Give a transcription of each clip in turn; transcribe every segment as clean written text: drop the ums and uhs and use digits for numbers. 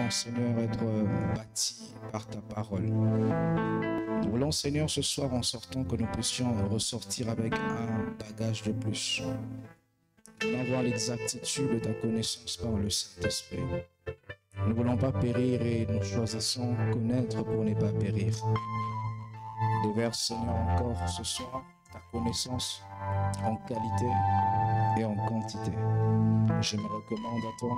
voulons, Seigneur, être bâtis par ta parole. Nous voulons, Seigneur, ce soir en sortant, que nous puissions ressortir avec un bagage de plus. Nous voulons avoir l'exactitude de ta connaissance par le Saint-Esprit. Nous ne voulons pas périr et nous choisissons connaître pour ne pas périr. Déverse, Seigneur, encore ce soir ta connaissance en qualité et en quantité. Je me recommande à toi.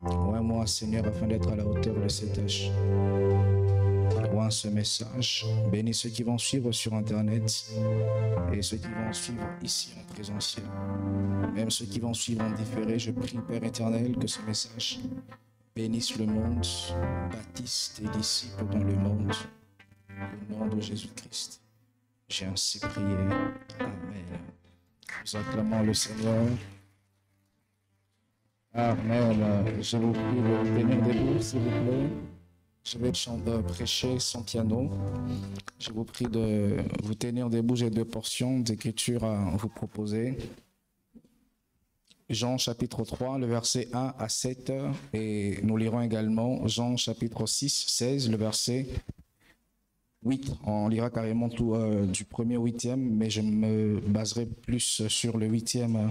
Oins-moi, Seigneur, afin d'être à la hauteur de cette tâche. Oins ce message. Bénis ceux qui vont suivre sur Internet et ceux qui vont suivre ici en présentiel. Même ceux qui vont suivre en différé, je prie, Père éternel, que ce message bénisse le monde, bâtisse tes disciples dans le monde. Au nom de Jésus-Christ, j'ai ainsi prié. Amen. Nous acclamons le Seigneur. Amen. Je vous prie de tenir debout, s'il vous plaît. Je vais prêcher sans piano. Je vous prie de vous tenir debout. J'ai deux portions d'écriture à vous proposer. Jean chapitre 3, le verset 1 à 7. Et nous lirons également Jean chapitre 6, 16, le verset 8. On lira carrément tout du premier au 8e, mais je me baserai plus sur le 8e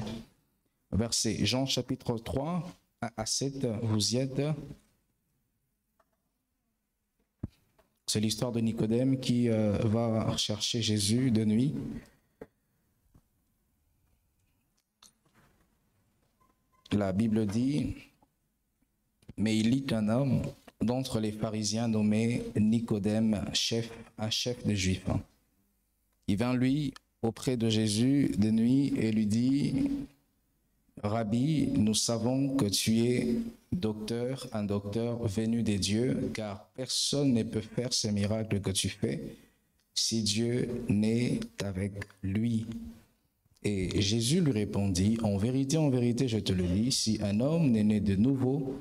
verset. Jean chapitre 3, 1 à 7, vous y êtes. C'est l'histoire de Nicodème qui va chercher Jésus de nuit. La Bible dit, mais il y eut un homme d'entre les pharisiens nommé Nicodème, un chef des Juifs. Il vint lui auprès de Jésus de nuit et lui dit, Rabbi, nous savons que tu es un docteur venu des dieux, car personne ne peut faire ces miracles que tu fais si Dieu n'est avec lui. Et Jésus lui répondit, en vérité, je te le dis, si un homme n'est né de nouveau,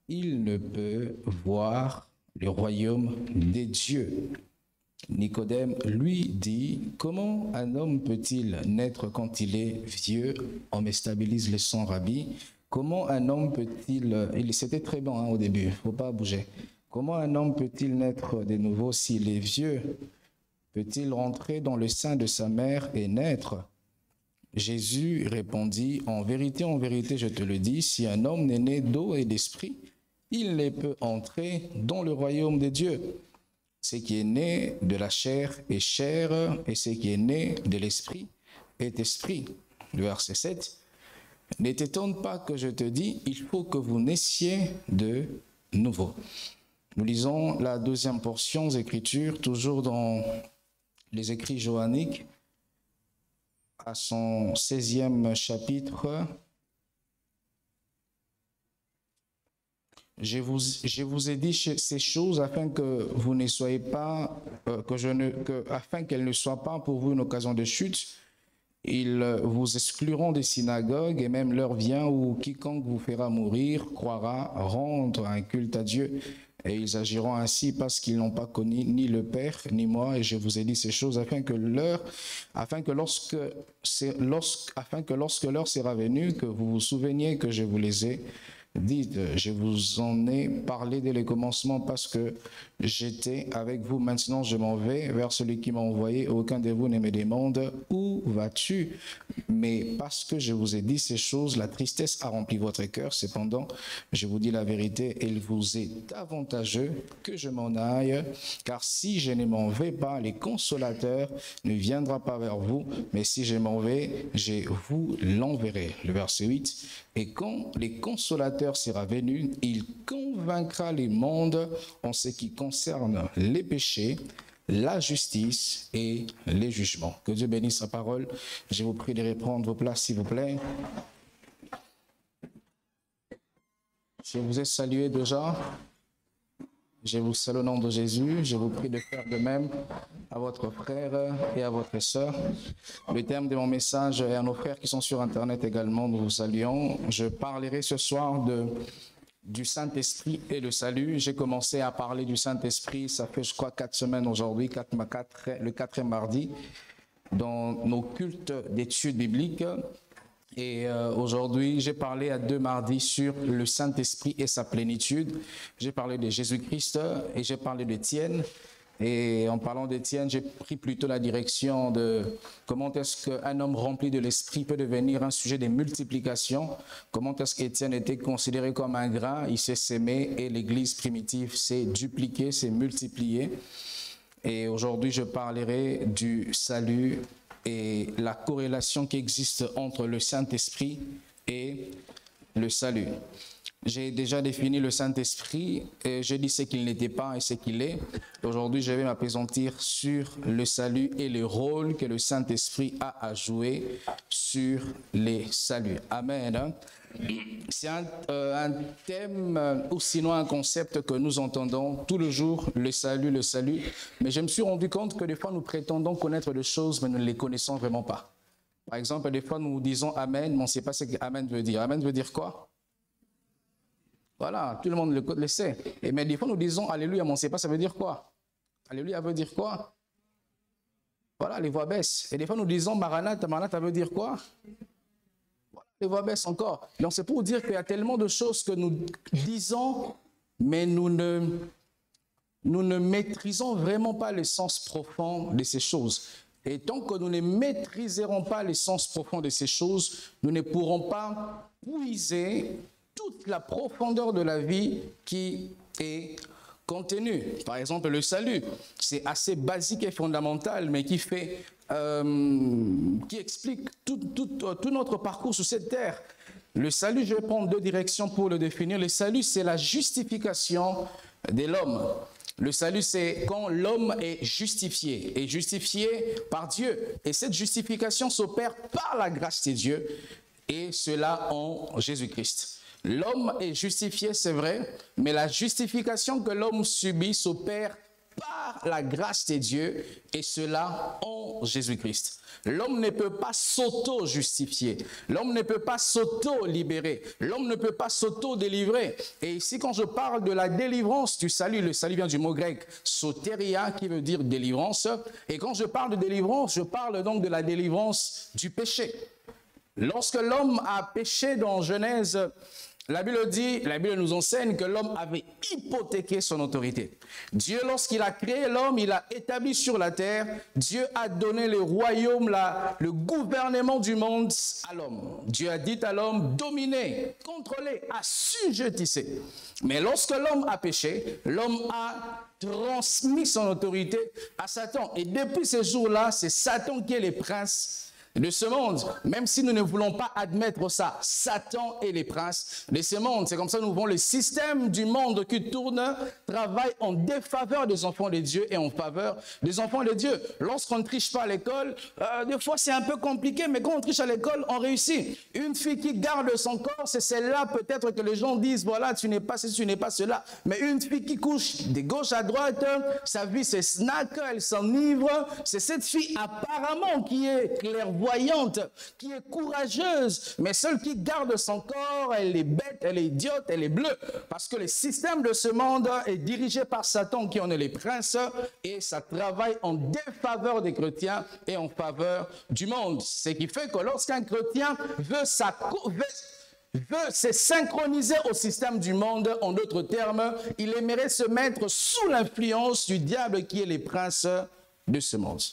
il ne peut voir le royaume des dieux. Nicodème lui dit, comment un homme peut-il naître quand il est vieux? On me stabilise le son, Rabbi. Comment un homme peut-il... C'était très bon au début, il ne faut pas bouger. Comment un homme peut-il naître de nouveau s'il est vieux? Peut-il rentrer dans le sein de sa mère et naître? Jésus répondit, en vérité, je te le dis, si un homme n'est né d'eau et d'esprit, il ne peut entrer dans le royaume des dieux. Ce qui est né de la chair est chair, et ce qui est né de l'esprit est esprit. Le verset 7. Ne t'étonne pas que je te dis, il faut que vous naissiez de nouveau. Nous lisons la deuxième portion d'écriture, toujours dans les écrits johanniques, à son 16e chapitre. Je vous ai dit ces choses afin que vous ne soyez pas, afin qu'elles ne soient pas pour vous une occasion de chute. Ils vous excluront des synagogues et même l'heure vient où quiconque vous fera mourir croira rendre un culte à Dieu. Et ils agiront ainsi parce qu'ils n'ont pas connu ni le Père ni moi. Et je vous ai dit ces choses afin que lorsque l'heure sera venue, que vous vous souveniez que je vous les ai dites. Je vous en ai parlé dès le commencement parce que j'étais avec vous. Maintenant, je m'en vais vers celui qui m'a envoyé. Aucun de vous ne me demande où vas-tu? Mais parce que je vous ai dit ces choses, la tristesse a rempli votre cœur. Cependant, je vous dis la vérité, il vous est avantageux que je m'en aille, car si je ne m'en vais pas, le consolateur ne viendra pas vers vous, mais si je m'en vais, je vous l'enverrai. Le verset 8. Et quand le consolateur sera venu, il convaincra les mondes en ce qui concerne les péchés, la justice et les jugements. Que Dieu bénisse sa parole. Je vous prie de reprendre vos places, s'il vous plaît. Je vous ai salué déjà. Je vous salue au nom de Jésus. Je vous prie de faire de même à votre frère et à votre sœur. Le thème de mon message et à nos frères qui sont sur Internet également, nous vous saluons. Je parlerai ce soir du Saint-Esprit et le salut. J'ai commencé à parler du Saint-Esprit, ça fait je crois 4 semaines aujourd'hui, le 4e mardi, dans nos cultes d'études bibliques. Et aujourd'hui, j'ai parlé à 2 mardis sur le Saint-Esprit et sa plénitude. J'ai parlé de Jésus-Christ et j'ai parlé d'Étienne. Et en parlant d'Étienne, j'ai pris plutôt la direction de comment est-ce qu'un homme rempli de l'Esprit peut devenir un sujet de multiplication. Comment est-ce qu'Étienne était considéré comme un grain, il s'est sémé et l'Église primitive s'est dupliquée, s'est multipliée. Et aujourd'hui, je parlerai du salut et la corrélation qui existe entre le Saint-Esprit et le salut. J'ai déjà défini le Saint-Esprit et j'ai dit ce qu'il n'était pas et ce qu'il est. Aujourd'hui, je vais m'appesantir sur le salut et le rôle que le Saint-Esprit a à jouer sur les saluts. Amen. C'est un thème ou sinon un concept que nous entendons tout le jour, le salut, le salut. Mais je me suis rendu compte que des fois nous prétendons connaître des choses mais nous ne les connaissons vraiment pas. Par exemple, des fois nous disons Amen, mais on ne sait pas ce que Amen veut dire. Amen veut dire quoi? Voilà, tout le monde le sait. Mais des fois nous disons Alléluia, mais on ne sait pas ça veut dire quoi? Alléluia veut dire quoi? Voilà, les voix baissent. Et des fois nous disons Maranatha, Maranatha veut dire quoi? Les voix baissent encore. Donc c'est pour dire qu'il y a tellement de choses que nous disons, mais nous ne maîtrisons vraiment pas le sens profond de ces choses. Et tant que nous ne maîtriserons pas le sens profond de ces choses, nous ne pourrons pas puiser toute la profondeur de la vie qui est contenue. Par exemple, le salut, c'est assez basique et fondamental, mais qui explique tout notre parcours sur cette terre. Le salut, je vais prendre 2 directions pour le définir. Le salut, c'est la justification de l'homme. Le salut, c'est quand l'homme est justifié par Dieu. Et cette justification s'opère par la grâce de Dieu, et cela en Jésus-Christ. L'homme est justifié, c'est vrai, mais la justification que l'homme subit s'opère par la grâce de Dieu, et cela en Jésus-Christ. L'homme ne peut pas s'auto-justifier. L'homme ne peut pas s'auto-libérer. L'homme ne peut pas s'auto-délivrer. Et ici, quand je parle de la délivrance du salut, le salut vient du mot grec sotéria, qui veut dire délivrance. Et quand je parle de délivrance, je parle donc de la délivrance du péché. Lorsque l'homme a péché dans Genèse, la Bible nous enseigne que l'homme avait hypothéqué son autorité. Dieu, lorsqu'il a créé l'homme, il l'a établi sur la terre. Dieu a donné le royaume, le gouvernement du monde à l'homme. Dieu a dit à l'homme, dominez, contrôlez, assujettissez. Mais lorsque l'homme a péché, l'homme a transmis son autorité à Satan. Et depuis ce jour-là, c'est Satan qui est le prince de ce monde, même si nous ne voulons pas admettre ça. Satan est les princes de ce monde. C'est comme ça que nous voyons le système du monde qui tourne, travaille en défaveur des enfants de Dieu et en faveur des enfants de Dieu. Lorsqu'on ne triche pas à l'école, des fois c'est un peu compliqué, mais quand on triche à l'école, on réussit. Une fille qui garde son corps, c'est celle-là peut-être que les gens disent, voilà, tu n'es pas ceci, tu n'es pas cela. Mais une fille qui couche de gauche à droite, sa vie c'est snack, elle s'enivre. C'est cette fille apparemment qui est clairvoyante, qui est courageuse, mais celle qui garde son corps, elle est bête, elle est idiote, elle est bleue, parce que le système de ce monde est dirigé par Satan qui en est les princes, et ça travaille en défaveur des chrétiens et en faveur du monde. Ce qui fait que lorsqu'un chrétien veut se synchroniser au système du monde, en d'autres termes, il aimerait se mettre sous l'influence du diable qui est les princes de ce monde.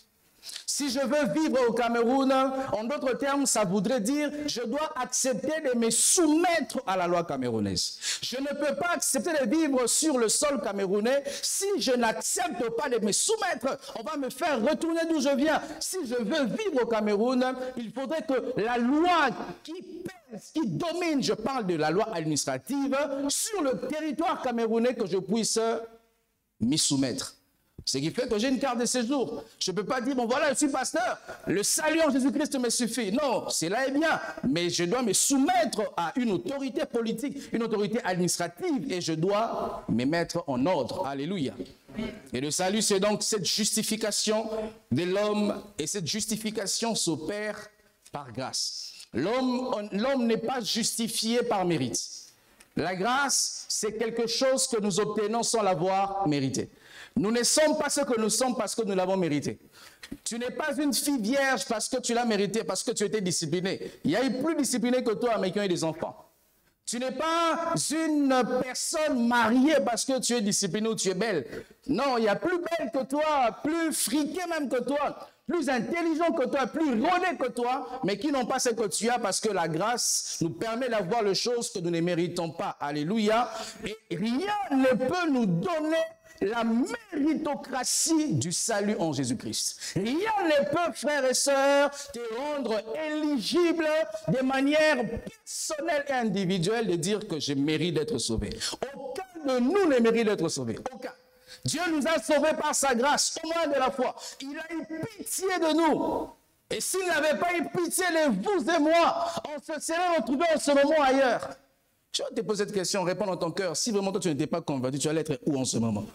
Si je veux vivre au Cameroun, en d'autres termes, ça voudrait dire je dois accepter de me soumettre à la loi camerounaise. Je ne peux pas accepter de vivre sur le sol camerounais si je n'accepte pas de me soumettre. On va me faire retourner d'où je viens. Si je veux vivre au Cameroun, il faudrait que la loi qui pèse, qui domine, je parle de la loi administrative, sur le territoire camerounais, que je puisse m'y soumettre. Ce qui fait que j'ai une carte de séjour. Je ne peux pas dire, bon voilà, je suis pasteur, le salut en Jésus-Christ me suffit. Non, cela est bien, mais je dois me soumettre à une autorité politique, une autorité administrative, et je dois me mettre en ordre. Alléluia. Et le salut, c'est donc cette justification de l'homme, et cette justification s'opère par grâce. L'homme n'est pas justifié par mérite. La grâce, c'est quelque chose que nous obtenons sans l'avoir mérité. Nous ne sommes pas ce que nous sommes parce que nous l'avons mérité. Tu n'es pas une fille vierge parce que tu l'as mérité, parce que tu étais discipliné. Il y a eu plus discipliné que toi, mais qui ont eu des enfants. Tu n'es pas une personne mariée parce que tu es disciplinée ou tu es belle. Non, il y a plus belle que toi, plus friquée même que toi, plus intelligent que toi, plus rodé que toi, mais qui n'ont pas ce que tu as parce que la grâce nous permet d'avoir les choses que nous ne méritons pas. Alléluia. Et rien ne peut nous donner la méritocratie du salut en Jésus-Christ. Rien ne peut, frères et sœurs, te rendre éligible de manière personnelle et individuelle de dire que je mérite d'être sauvé. Aucun de nous ne mérite d'être sauvé. Aucun. Dieu nous a sauvés par sa grâce, au moins de la foi. Il a eu pitié de nous. Et s'il n'avait pas eu pitié de vous et moi, on se serait retrouvés en ce moment ailleurs. Je vais te poser cette question, réponds dans ton cœur. Si vraiment toi tu n'étais pas convaincu, tu allais être où en ce moment?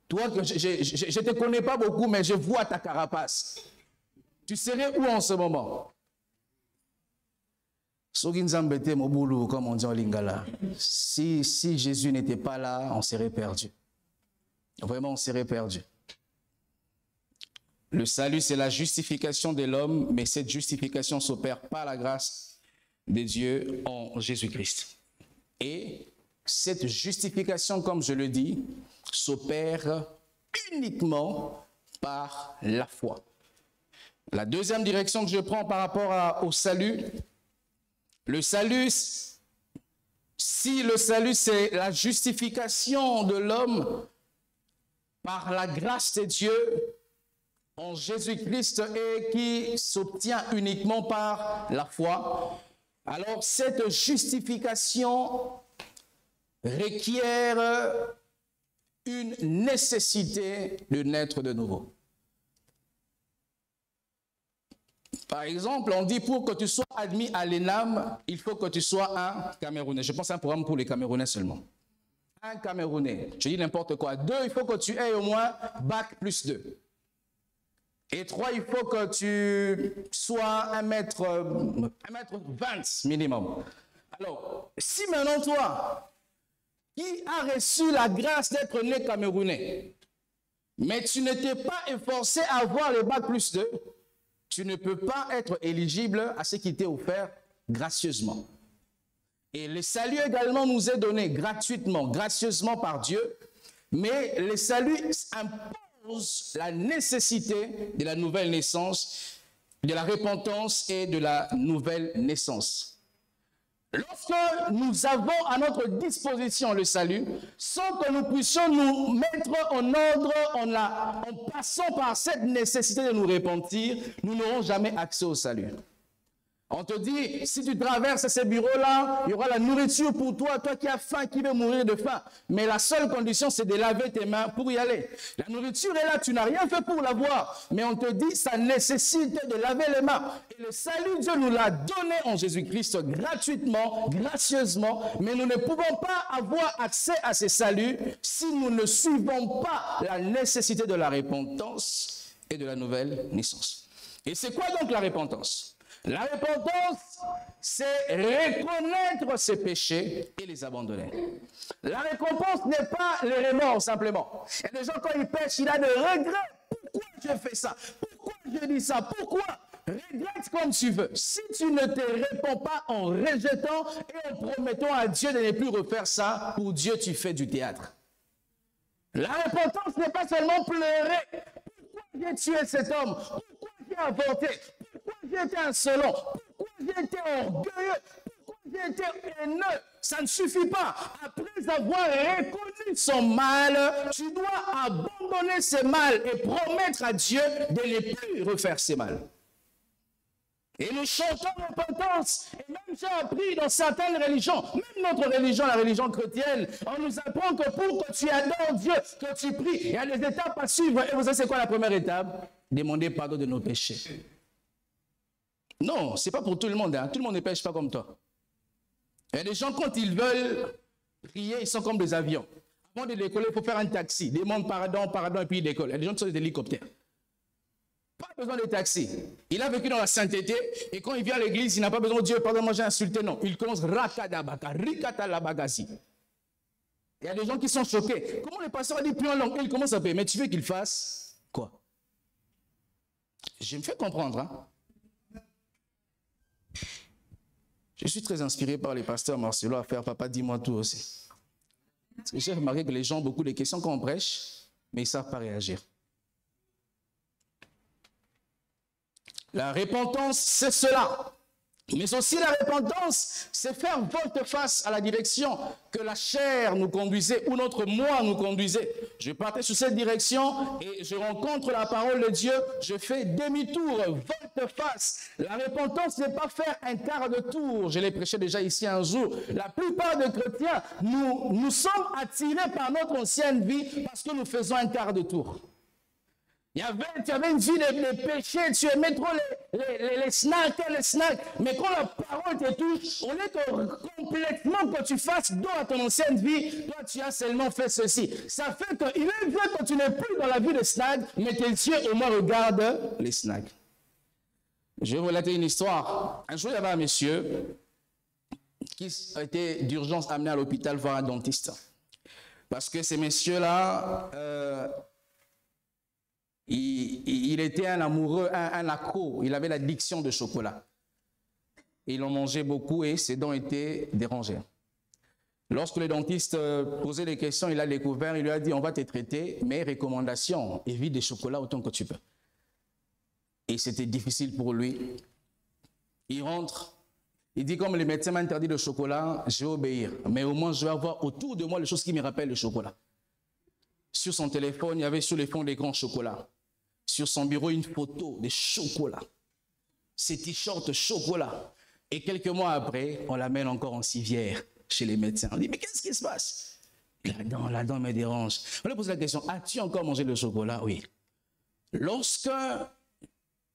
Toi, je ne te connais pas beaucoup, mais je vois ta carapace. Tu serais où en ce moment? Comme on dit en lingala. Si Jésus n'était pas là, on serait perdu. Vraiment, on serait perdu. Le salut, c'est la justification de l'homme, mais cette justification s'opère par la grâce de Dieu en Jésus-Christ. Et cette justification, comme je le dis, s'opère uniquement par la foi. La deuxième direction que je prends par rapport au salut, le salut, si le salut c'est la justification de l'homme par la grâce de Dieu en Jésus-Christ et qui s'obtient uniquement par la foi, alors cette justification requiert une nécessité de naître de nouveau. Par exemple, on dit pour que tu sois admis à l'ENAM, il faut que tu sois un Camerounais. Je pense à un programme pour les Camerounais seulement. Un Camerounais. Je dis n'importe quoi. 2, il faut que tu aies au moins bac plus 2. Et 3, il faut que tu sois 1m20 minimum. Alors, si maintenant toi, qui a reçu la grâce d'être né Camerounais, mais tu ne t'es pas efforcé à avoir le bac plus 2, tu ne peux pas être éligible à ce qui t'est offert gracieusement. Et le salut également nous est donné gratuitement, gracieusement par Dieu, mais le salut impose la nécessité de la nouvelle naissance, de la repentance et de la nouvelle naissance. Lorsque nous avons à notre disposition le salut, sans que nous puissions nous mettre en ordre en passant par cette nécessité de nous repentir, nous n'aurons jamais accès au salut. On te dit, si tu traverses ces bureaux-là, il y aura la nourriture pour toi, toi qui as faim, qui veux mourir de faim. Mais la seule condition, c'est de laver tes mains pour y aller. La nourriture est là, tu n'as rien fait pour l'avoir. Mais on te dit, ça nécessite de laver les mains. Et le salut, Dieu nous l'a donné en Jésus-Christ gratuitement, gracieusement. Mais nous ne pouvons pas avoir accès à ce salut si nous ne suivons pas la nécessité de la repentance et de la nouvelle naissance. Et c'est quoi donc la repentance ? La repentance, c'est reconnaître ses péchés et les abandonner. La récompense n'est pas le remords simplement. Il y a des gens quand ils pêchent, il a des regrets. Pourquoi je fais ça? Pourquoi je dis ça? Pourquoi? Regrette comme tu veux. Si tu ne te réponds pas en rejetant et en promettant à Dieu de ne plus refaire ça, pour Dieu tu fais du théâtre. La repentance n'est pas seulement pleurer. Pourquoi j'ai tué cet homme? Pourquoi j'ai avorté? Pourquoi j'ai été insolent? Pourquoi j'ai été orgueilleux? Pourquoi j'ai été haineux? Ça ne suffit pas. Après avoir reconnu son mal, tu dois abandonner ce mal et promettre à Dieu de ne plus refaire ce mal. Et nous chantons repentance. Et même j'ai appris dans certaines religions, même notre religion, la religion chrétienne, on nous apprend que pour que tu adores Dieu, que tu pries, il y a des étapes à suivre. Et vous savez c'est quoi la première étape? Demander pardon de nos péchés. Non, ce n'est pas pour tout le monde. Hein. Tout le monde ne pêche pas comme toi. Il y a des gens, quand ils veulent prier, ils sont comme des avions. Avant de décoller, il faut faire un taxi. Demande pardon, pardon, et puis ils décollent. Il y a des gens qui sont des hélicoptères. Pas besoin de taxi. Il a vécu dans la sainteté, et quand il vient à l'église, il n'a pas besoin de Dieu, pardon, moi j'ai insulté, non. Il commence rakadabaka, rikatalabagasi. Il y a des gens qui sont choqués. Comment le pasteur a dit plus en langue? Il commence à payer. Mais tu veux qu'il fasse quoi? Je me fais comprendre. Hein? Je suis très inspiré par les pasteurs Marcelo à faire Papa, dis-moi tout aussi. Parce que j'ai remarqué que les gens ont beaucoup de questions quand on prêche, mais ils ne savent pas réagir. La repentance, c'est cela. Mais aussi la repentance, c'est faire volte-face à la direction que la chair nous conduisait ou notre moi nous conduisait. Je partais sur cette direction et je rencontre la parole de Dieu, je fais demi-tour, volte-face. La repentance n'est pas faire un quart de tour. Je l'ai prêché déjà ici un jour. La plupart des chrétiens, nous sommes attirés par notre ancienne vie parce que nous faisons un quart de tour. Tu avais une vie de péché, tu aimais trop les snacks, mais quand la parole te touche, au lieu que complètement que tu fasses dos à ton ancienne vie, toi tu as seulement fait ceci. Ça fait qu'il est vrai que tu n'es plus dans la vie de snack, mais tes yeux au moins regardent les snacks. Je vais vous relater une histoire. Un jour, il y avait un monsieur qui a été d'urgence amené à l'hôpital voir un dentiste. Parce que ces messieurs-là... Il était un amoureux, un accro. Il avait l'addiction de chocolat. Il en mangeait beaucoup et ses dents étaient dérangées. Lorsque le dentiste posait des questions, il a découvert, il lui a dit, on va te traiter, mais recommandation, évite des chocolats autant que tu peux. Et c'était difficile pour lui. Il rentre, il dit, comme le médecin m'a interdit le chocolat, je vais obéir. Mais au moins, je vais avoir autour de moi les choses qui me rappellent le chocolat. Sur son téléphone, il y avait sur le fond d'écran chocolat. Sur son bureau, une photo de chocolat. Ses t-shirts chocolat. Et quelques mois après, on l'amène encore en civière chez les médecins. On dit, mais qu'est-ce qui se passe? La dent me dérange. On lui pose la question, as-tu encore mangé le chocolat? Oui. Lorsque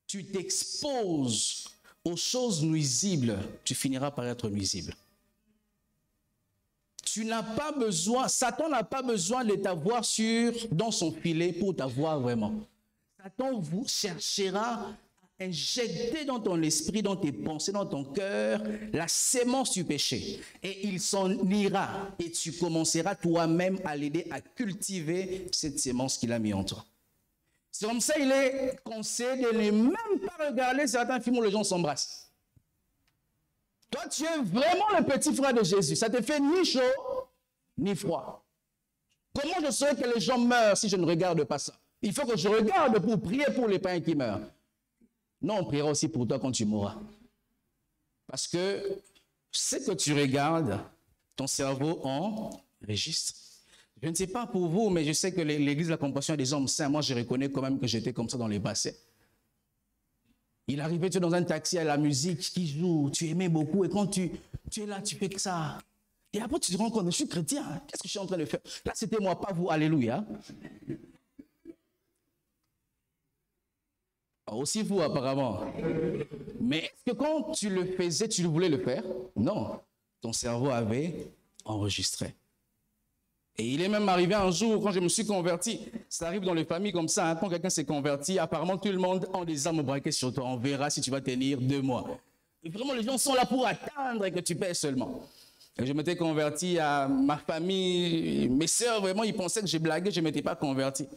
tu t'exposes aux choses nuisibles, tu finiras par être nuisible. Tu n'as pas besoin, Satan n'a pas besoin de t'avoir dans son filet pour t'avoir vraiment. Satan vous cherchera à injecter dans ton esprit, dans tes pensées, dans ton cœur, la sémence du péché. Et il s'en ira et tu commenceras toi-même à l'aider à cultiver cette sémence qu'il a mis en toi. C'est comme ça, il est conseillé de ne même pas regarder certains films où les gens s'embrassent. Toi, tu es vraiment le petit frère de Jésus. Ça te fait ni chaud, ni froid. Comment je saurais que les gens meurent si je ne regarde pas ça? Il faut que je regarde pour prier pour les païens qui meurent. Non, on priera aussi pour toi quand tu mourras. Parce que ce que tu regardes, ton cerveau enregistre. Je ne sais pas pour vous, mais je sais que l'église de la compassion a des hommes saints. Moi, je reconnais quand même que j'étais comme ça dans les passés. Il arrivait, tu es dans un taxi à la musique qui joue, tu aimais beaucoup, et quand tu es là, tu fais que ça. Et après, tu te rends compte, je suis chrétien, qu'est-ce que je suis en train de faire? Là, c'était moi, pas vous, alléluia. Aussi vous, apparemment. Mais est-ce que quand tu le faisais, tu voulais le faire? Non. Ton cerveau avait enregistré. Et il est même arrivé un jour, quand je me suis converti, ça arrive dans les familles comme ça, hein, quand quelqu'un s'est converti, apparemment tout le monde a des armes braquées sur toi. On verra si tu vas tenir 2 mois. Et vraiment, les gens sont là pour attendre que tu paies seulement. Et je m'étais converti à ma famille, mes sœurs, vraiment, ils pensaient que j'ai blagué, je ne m'étais pas converti.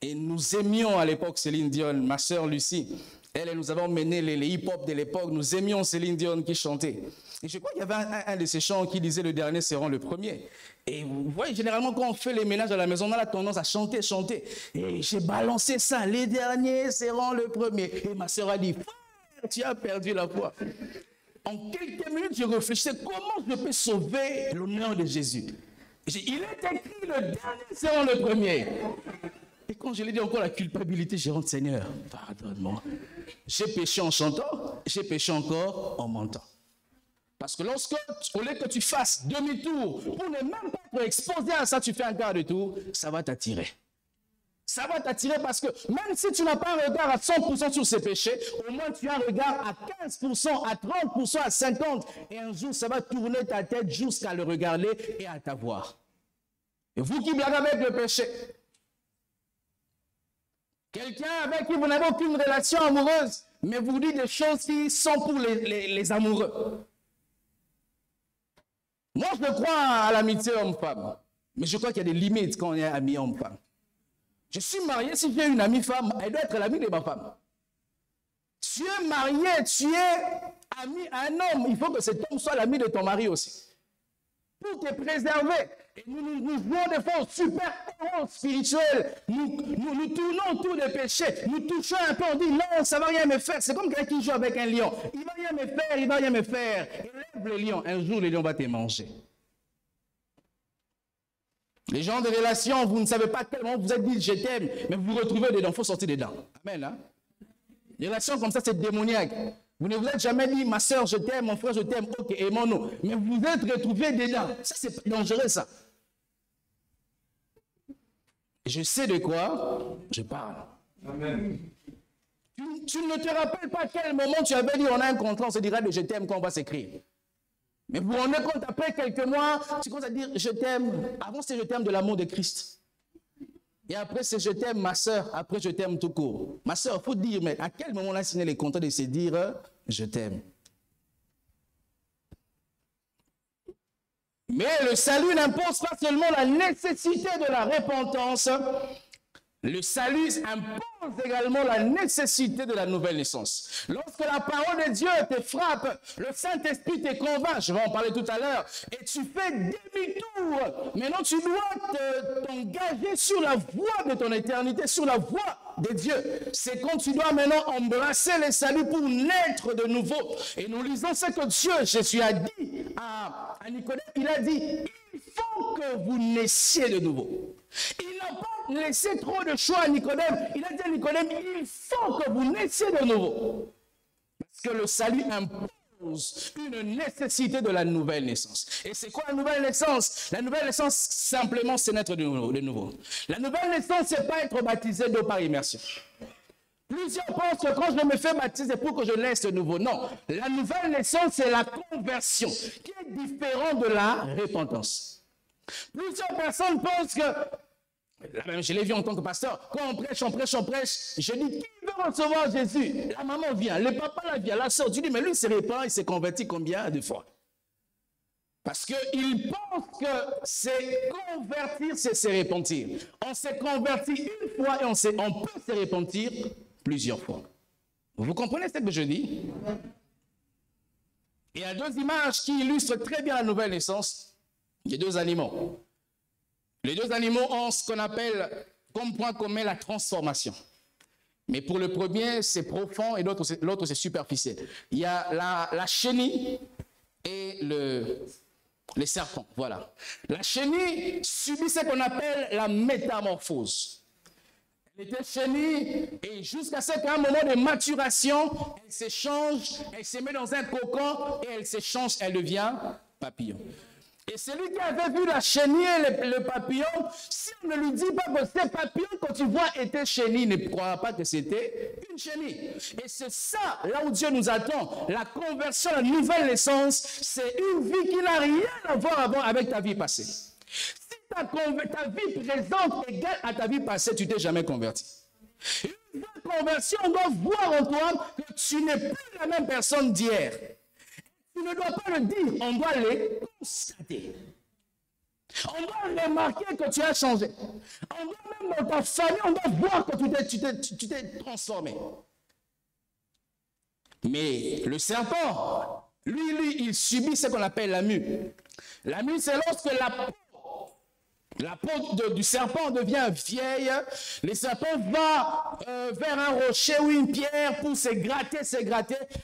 Et nous aimions à l'époque Céline Dion, ma sœur Lucie. Elle, nous avons mené les hip-hop de l'époque, nous aimions Céline Dion qui chantait. Et je crois qu'il y avait un de ces chants qui disait « Le dernier sera le premier ». Et vous voyez, généralement, quand on fait les ménages à la maison, on a la tendance à chanter. Et j'ai balancé ça, « Les derniers seront le premier ». Et ma sœur a dit « Frère, tu as perdu la foi ». En quelques minutes, je réfléchissais comment je peux sauver l'honneur de Jésus. Il est écrit « Le dernier sera le premier ». Et quand je l'ai dit encore la culpabilité, j'ai dit, Seigneur, pardonne-moi. J'ai péché en chantant, j'ai péché encore en mentant. Parce que lorsque, au lieu que tu fasses demi-tour, pour ne même pas être exposé à ça, tu fais un quart de tour, ça va t'attirer. Ça va t'attirer parce que même si tu n'as pas un regard à 100% sur ces péchés, au moins tu as un regard à 15%, à 30%, à 50%. Et un jour, ça va tourner ta tête jusqu'à le regarder et à t'avoir. Et vous qui blaguez avec le péché, quelqu'un avec qui vous n'avez aucune relation amoureuse, mais vous dites des choses qui sont pour les amoureux. Moi, je crois à l'amitié homme-femme. Mais je crois qu'il y a des limites quand on est ami homme-femme. Je suis marié, si j'ai une amie femme, elle doit être l'amie de ma femme. Tu es marié, tu es ami à un homme, il faut que cet homme soit l'ami de ton mari aussi. Pour te préserver. Et nous jouons des fois au super-héros spirituel. Nous tournons autour des péchés. Nous touchons un peu, on dit non, ça ne va rien me faire. C'est comme quelqu'un qui joue avec un lion. Il ne va rien me faire, il ne va rien me faire. Élève le lion. Un jour, le lion va te manger. Les gens de relation, vous ne savez pas tellement, vous êtes dit je t'aime, mais vous vous retrouvez dedans, il faut sortir dedans. Amen. Hein? Les relations comme ça, c'est démoniaque. Vous ne vous êtes jamais dit, ma soeur, je t'aime, mon frère, je t'aime, ok, aimons-nous. Mais vous vous êtes retrouvés dedans. Ça, c'est dangereux, ça. Je sais de quoi je parle. Amen. Tu ne te rappelles pas à quel moment tu avais dit, on a un contrat, on se dira de je t'aime quand on va s'écrire. Mais vous vous rendez compte, après quelques mois, tu commences à dire, je t'aime. Avant, c'est je t'aime de l'amour de Christ. Et après, c'est je t'aime, ma soeur. Après, je t'aime tout court. Ma soeur, il faut dire, mais à quel moment on a signé les contrats de se dire, je t'aime. Mais le salut n'impose pas seulement la nécessité de la repentance. Le salut impose également la nécessité de la nouvelle naissance. Lorsque la parole de Dieu te frappe, le Saint-Esprit te convainc, je vais en parler tout à l'heure, et tu fais demi-tour. Maintenant, tu dois t'engager sur la voie de ton éternité, sur la voie de Dieu. C'est quand tu dois maintenant embrasser le salut pour naître de nouveau. Et nous lisons ce que Dieu, Jésus a dit à Nicodème, il a dit, il faut que vous naissiez de nouveau. Il n'a pas laissé trop de choix à Nicodème. Il a dit à Nicodème, il faut que vous naissiez de nouveau. Parce que le salut impose une nécessité de la nouvelle naissance. Et c'est quoi la nouvelle naissance? La nouvelle naissance, simplement, c'est naître de nouveau. La nouvelle naissance, c'est pas être baptisé d'eau par immersion. Plusieurs pensent que quand je me fais baptiser, c'est pour que je naisse de nouveau. Non, la nouvelle naissance, c'est la conversion, qui est différente de la repentance. Plusieurs personnes pensent que, là même je l'ai vu en tant que pasteur, quand on prêche, je dis, qui veut recevoir Jésus? La maman vient, le papa la vient, la soeur, tu dis, mais lui il se répand, il s'est converti combien de fois? Parce qu'il pense que c'est convertir, c'est se repentir. On s'est converti une fois et on peut se repentir plusieurs fois. Vous comprenez ce que je dis? Il y a deux images qui illustrent très bien la nouvelle naissance. Les deux animaux. Les deux animaux ont ce qu'on appelle comme point commun la transformation. Mais pour le premier, c'est profond et l'autre, c'est superficiel. Il y a la chenille et les serpents. Voilà. La chenille subit ce qu'on appelle la métamorphose. Elle était chenille et jusqu'à ce qu'à un moment de maturation, elle se change, elle se met dans un cocon et elle se change, elle devient papillon. Et celui qui avait vu la chenille et le papillon, si on ne lui dit pas que c'est papillon, quand tu vois était chenille, ne croira pas que c'était une chenille. Et c'est ça, là où Dieu nous attend. La conversion, la nouvelle naissance, c'est une vie qui n'a rien à voir avant avec ta vie passée. Si ta vie présente est égale à ta vie passée, tu t'es jamais converti. Une vraie conversion, on doit voir en toi que tu n'es plus la même personne d'hier. Tu ne dois pas le dire, on doit le constater. On doit remarquer que tu as changé. On doit même dans ta famille, on doit voir que tu t'es transformé. Mais le serpent, lui, il subit ce qu'on appelle la mue. La mue, c'est lorsque la peau du serpent devient vieille, le serpent va vers un rocher ou une pierre pour se gratter,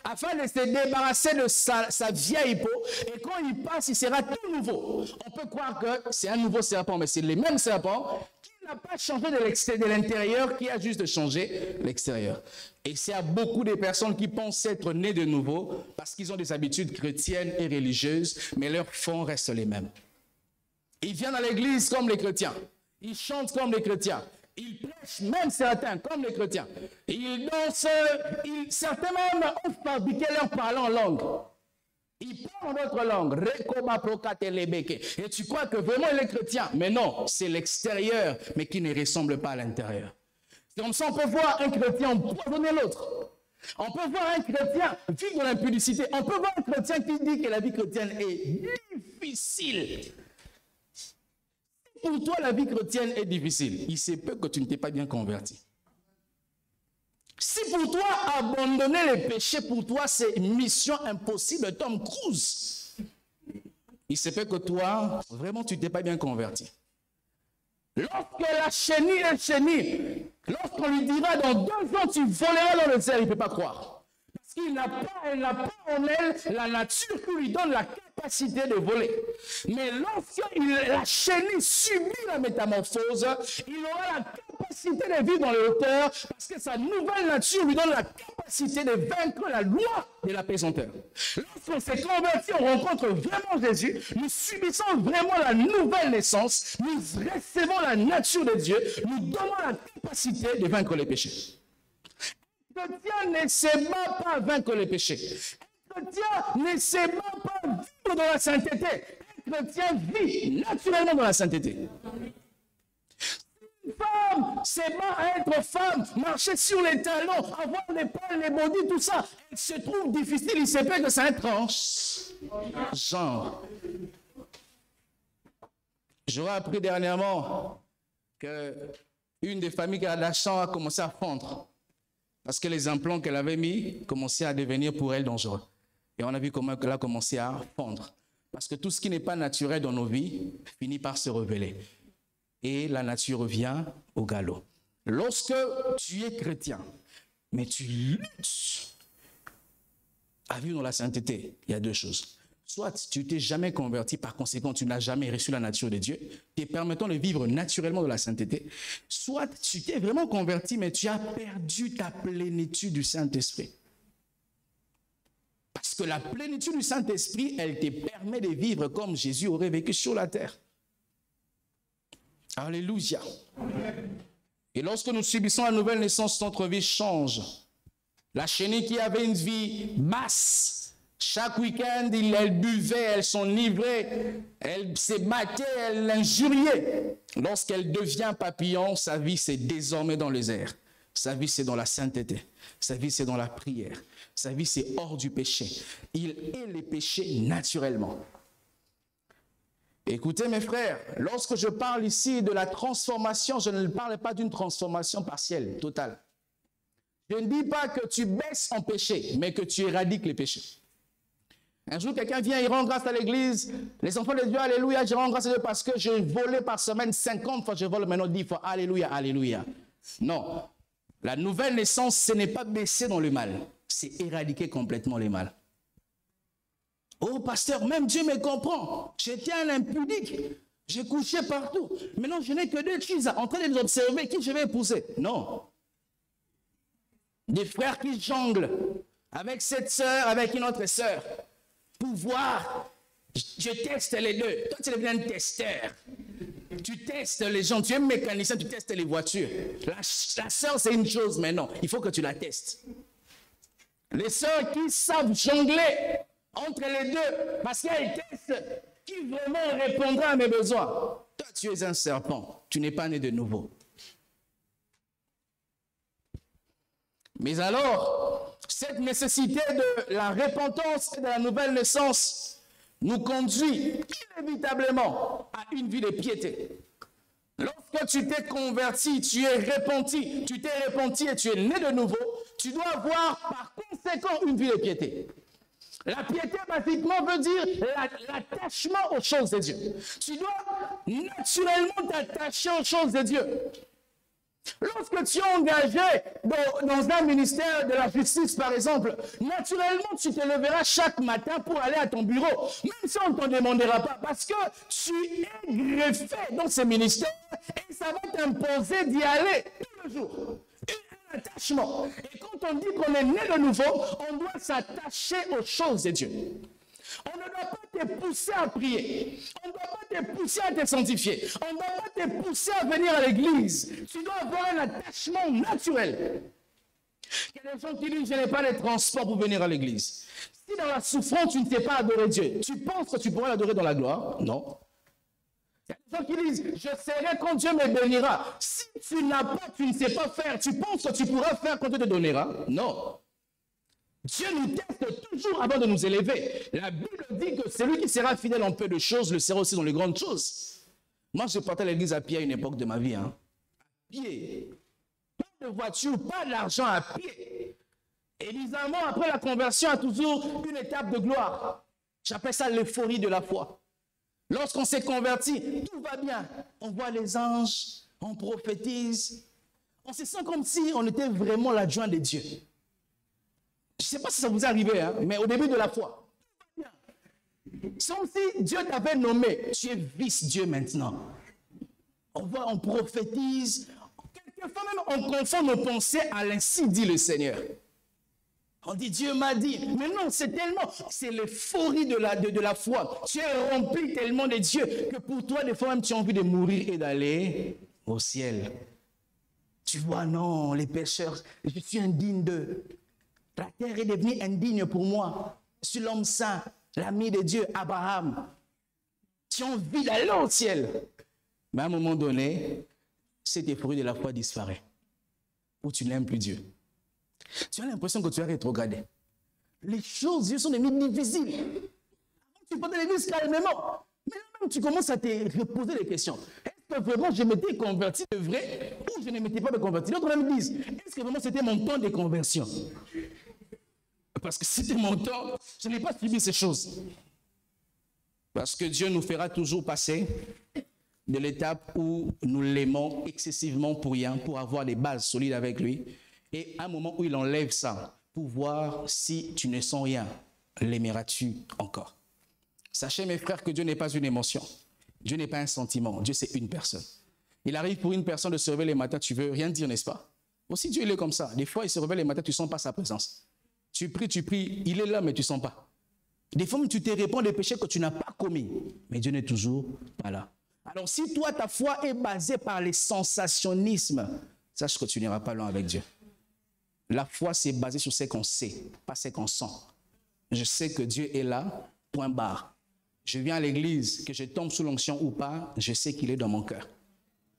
afin de se débarrasser de sa vieille peau. Et quand il passe, il sera tout nouveau. On peut croire que c'est un nouveau serpent, mais c'est le même serpent qui n'a pas changé de l'intérieur, qui a juste changé l'extérieur. Et c'est à beaucoup de personnes qui pensent être nées de nouveau parce qu'ils ont des habitudes chrétiennes et religieuses, mais leurs fonds restent les mêmes. Ils viennent à l'église comme les chrétiens. Ils chantent comme les chrétiens. Ils prêchent, même certains, comme les chrétiens. Ils dansent, certains même ont fabriqué leur parler en langue. Ils parlent notre langue. Et tu crois que vraiment il est chrétien. Mais non, c'est l'extérieur, mais qui ne ressemble pas à l'intérieur. C'est comme ça on peut voir un chrétien empoisonner l'autre. On peut voir un chrétien vivre dans l'impudicité. On peut voir un chrétien qui dit que la vie chrétienne est difficile. pour toi la vie chrétienne est difficile, il se peut que tu ne t'es pas bien converti. Si pour toi, abandonner les péchés, pour toi, c'est une mission impossible, Tom Cruise, il se peut que toi, vraiment, tu ne t'es pas bien converti. Lorsque la chenille est chenille, lorsqu'on lui dira dans 2 ans, tu voleras dans le ciel, il ne peut pas croire. Parce qu'il n'a pas, elle n'a pas en elle la nature qui lui donne la capacité de voler. Mais lorsque la chenille subit la métamorphose, il aura la capacité de vivre dans les hauteurs parce que sa nouvelle nature lui donne la capacité de vaincre la loi de la pesanteur. Lorsqu'on s'est converti, on rencontre vraiment Jésus, nous subissons vraiment la nouvelle naissance, nous recevons la nature de Dieu, nous donnons la capacité de vaincre les péchés. Un chrétien ne sait même pas vaincre les péchés. Un chrétien ne sait même pas vivre dans la sainteté. Un chrétien vit naturellement dans la sainteté. Une femme sait pas être femme, marcher sur les talons, avoir les palmes, les bodys, tout ça. Elle se trouve difficile, il se peut que c'est un transgenre. J'aurais appris dernièrement que une des familles Kardashian a commencé à fondre. Parce que les implants qu'elle avait mis commençaient à devenir pour elle dangereux. Et on a vu comment elle a commencé à fondre. Parce que tout ce qui n'est pas naturel dans nos vies finit par se révéler. Et la nature revient au galop. Lorsque tu es chrétien, mais tu luttes à vivre dans la sainteté, il y a 2 choses. Soit tu t'es jamais converti, par conséquent tu n'as jamais reçu la nature de Dieu, te permettant de vivre naturellement dans la sainteté. Soit tu t'es vraiment converti, mais tu as perdu ta plénitude du Saint-Esprit. Parce que la plénitude du Saint-Esprit, elle te permet de vivre comme Jésus aurait vécu sur la terre. Alléluia. Et lorsque nous subissons la nouvelle naissance, notre vie change. La chenille qui avait une vie basse, chaque week-end, elle buvait, elle s'enivrait, elle se battait, elle injuriait. Lorsqu'elle devient papillon, sa vie c'est désormais dans les airs. Sa vie c'est dans la sainteté. Sa vie c'est dans la prière. Sa vie c'est hors du péché. Il est les péchés naturellement. Écoutez mes frères, lorsque je parle ici de la transformation, je ne parle pas d'une transformation partielle, totale. Je ne dis pas que tu baisses en péché, mais que tu éradiques les péchés. Un jour, quelqu'un vient, il rend grâce à l'église. Les enfants de Dieu, alléluia, je rends grâce à Dieu parce que je volais par semaine 50 fois, je vole maintenant 10 fois, alléluia, alléluia. Non, la nouvelle naissance, ce n'est pas baisser dans le mal, c'est éradiquer complètement le mal. Oh pasteur, même Dieu me comprend. J'étais un impudique, j'ai couché partout. Maintenant, je n'ai que 2 filles en train de les observer, qui je vais épouser? Non. Des frères qui jonglent avec cette sœur, avec une autre sœur. Pour voir, je teste les 2. Toi, tu deviens un testeur. Tu testes les gens, tu es mécanicien, tu testes les voitures. La sœur, c'est une chose, mais non, il faut que tu la testes. Les sœurs qui savent jongler entre les 2, parce qu'elles testent qui vraiment répondra à mes besoins. Toi, tu es un serpent, tu n'es pas né de nouveau. Mais alors, cette nécessité de la repentance et de la nouvelle naissance nous conduit inévitablement à une vie de piété. Lorsque tu t'es converti, tu es repenti, et tu es né de nouveau, tu dois avoir par conséquent une vie de piété. La piété, basiquement, veut dire l'attachement aux choses de Dieu. Tu dois naturellement t'attacher aux choses de Dieu. Lorsque tu es engagé dans un ministère de la justice, par exemple, naturellement, tu te leveras chaque matin pour aller à ton bureau, même si on ne t'en demandera pas, parce que tu es greffé dans ce ministère et ça va t'imposer d'y aller tous les jours. Un attachement. Et quand on dit qu'on est né de nouveau, on doit s'attacher aux choses de Dieu. On ne doit pas te pousser à prier. On ne doit pas te pousser à te sanctifier. On ne doit pas te pousser à venir à l'église. Tu dois avoir un attachement naturel. Il y a des gens qui disent, je n'ai pas les transports pour venir à l'église. Si dans la souffrance, tu ne sais pas adorer Dieu, tu penses que tu pourras l'adorer dans la gloire? Non. Il y a des gens qui disent, je serai quand Dieu me bénira. Si tu n'as pas, tu ne sais pas faire, tu penses que tu pourras faire quand Dieu te donnera? Non. Dieu nous teste toujours avant de nous élever. La Bible dit que celui qui sera fidèle en peu de choses le sera aussi dans les grandes choses. Moi, je partais à l'église à pied à une époque de ma vie. Hein. À pied. Pas de voiture, pas d'argent, à pied. Évidemment, après la conversion, a toujours une étape de gloire. J'appelle ça l'euphorie de la foi. Lorsqu'on s'est converti, tout va bien. On voit les anges, on prophétise. On se sent comme si on était vraiment l'adjoint de Dieu. Je ne sais pas si ça vous est arrivé, hein, mais au début de la foi, tout va bien. C'est comme si Dieu t'avait nommé. Tu es vice-Dieu maintenant. On voit, on prophétise. Quelquefois même, on confond nos pensées à l'ainsi dit le Seigneur. On dit, Dieu m'a dit. Mais non, c'est l'euphorie de la foi. Tu es rempli tellement de Dieu que pour toi, des fois même, tu as envie de mourir et d'aller au ciel. Tu vois, non, les pécheurs, je suis indigne d'eux. La terre est devenue indigne pour moi. Je suis l'homme saint, l'ami de Dieu, Abraham. Tu as envie d'aller au ciel. Mais à un moment donné, cette euphorie de la foi disparaît. Ou tu n'aimes plus Dieu. Tu as l'impression que tu as rétrogradé. Les choses, Dieu, sont devenues difficiles. Avant, tu partais à l'église calmement. Mais là même, tu commences à te reposer des questions. Est-ce que vraiment je m'étais converti de vrai ou je ne m'étais pas converti? D'autres même disent, est-ce que vraiment c'était mon temps de conversion? Parce que c'était mon temps, je n'ai pas subi ces choses. Parce que Dieu nous fera toujours passer de l'étape où nous l'aimons excessivement pour rien, pour avoir des bases solides avec lui. Et à un moment où il enlève ça, pour voir si tu ne sens rien, l'aimeras-tu encore? Sachez mes frères que Dieu n'est pas une émotion. Dieu n'est pas un sentiment. Dieu c'est une personne. Il arrive pour une personne de se réveiller les matins, tu veux rien dire, n'est-ce pas? Aussi Dieu il est comme ça. Des fois il se réveille les matins, tu ne sens pas sa présence. Tu pries, il est là mais tu ne sens pas. Des fois tu te réponds des péchés que tu n'as pas commis. Mais Dieu n'est toujours pas là. Alors si toi ta foi est basée par les sensationnismes, sache que tu n'iras pas loin avec Dieu. La foi, c'est basé sur ce qu'on sait, pas ce qu'on sent. Je sais que Dieu est là, point barre. Je viens à l'église, que je tombe sous l'onction ou pas, je sais qu'il est dans mon cœur.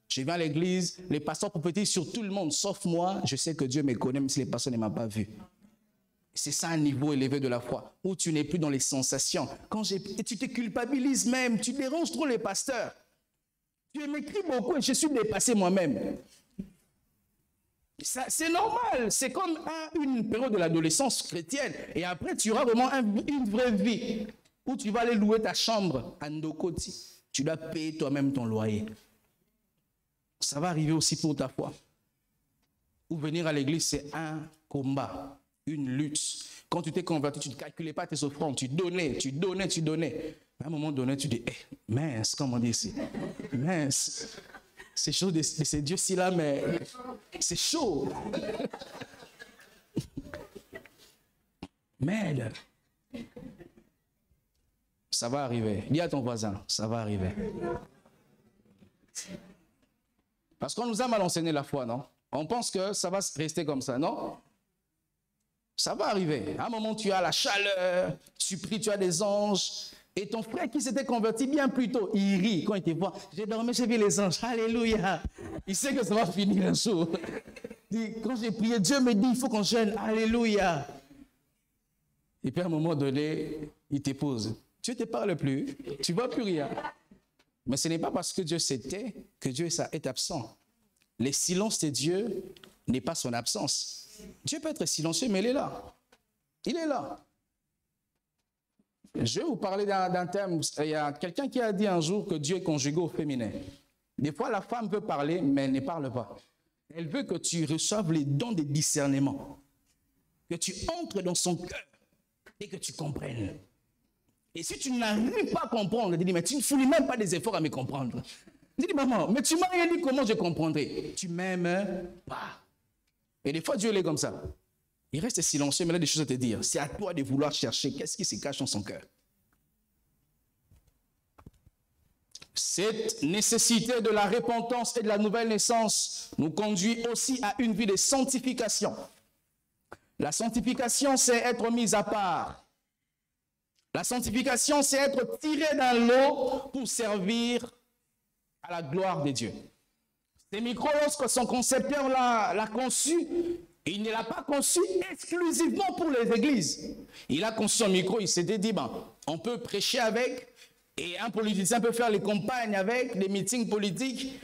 Je viens à l'église, les pasteurs prophétisent sur tout le monde, sauf moi, je sais que Dieu me connaît, même si les pasteurs ne m'ont pas vu. C'est ça un niveau élevé de la foi, où tu n'es plus dans les sensations. Et tu te culpabilises même, tu déranges trop les pasteurs. Tu m'écris beaucoup et je suis dépassé moi-même. C'est normal, c'est comme une période de l'adolescence chrétienne. Et après, tu auras vraiment une vraie vie où tu vas aller louer ta chambre à Ndokoti. Tu dois payer toi-même ton loyer. Ça va arriver aussi pour ta foi. Ou venir à l'église, c'est un combat, une lutte. Quand tu t'es converti, tu ne calculais pas tes offrandes, tu donnais. À un moment donné, tu dis, mince, comment on dit ici? Mince. C'est chaud de ces dieux-ci là, mais c'est chaud. Merde. Ça va arriver. Dis à ton voisin, ça va arriver. Parce qu'on nous a mal enseigné la foi, non? On pense que ça va rester comme ça, non? Ça va arriver. À un moment, tu as la chaleur, tu pries, tu as des anges. Et ton frère qui s'était converti bien plus tôt, il rit quand il te voit. J'ai dormi, j'ai vu les anges. Alléluia. Il sait que ça va finir un jour. Quand j'ai prié, Dieu me dit, il faut qu'on jeûne. Alléluia. Et puis à un moment donné, il te pose. Dieu ne te parle plus. Tu ne vois plus rien. Mais ce n'est pas parce que Dieu s'était que Dieu est absent. Le silence de Dieu n'est pas son absence. Dieu peut être silencieux, mais il est là. Il est là. Je vais vous parler d'un thème. Il y a quelqu'un qui a dit un jour que Dieu est conjugué au féminin. Des fois, la femme veut parler, mais elle ne parle pas. Elle veut que tu reçoives les dons de discernement. Que tu entres dans son cœur et que tu comprennes. Et si tu n'arrives pas à comprendre, elle dit, mais tu ne fournis même pas des efforts à me comprendre. Elle dit, maman, mais tu m'as rien dit, comment je comprendrai? Tu m'aimes pas. Et des fois, Dieu il est comme ça. Il reste silencieux, mais il a des choses à te dire. C'est à toi de vouloir chercher qu'est-ce qui se cache dans son cœur. Cette nécessité de la repentance et de la nouvelle naissance nous conduit aussi à une vie de sanctification. La sanctification, c'est être mis à part. La sanctification, c'est être tiré dans l'eau pour servir à la gloire de Dieu. Ce micro, lorsque son concepteur l'a conçu, il ne l'a pas conçu exclusivement pour les églises. Il a conçu un micro, il s'était dit, on peut prêcher avec, Et un politicien peut faire les campagnes avec, les meetings politiques.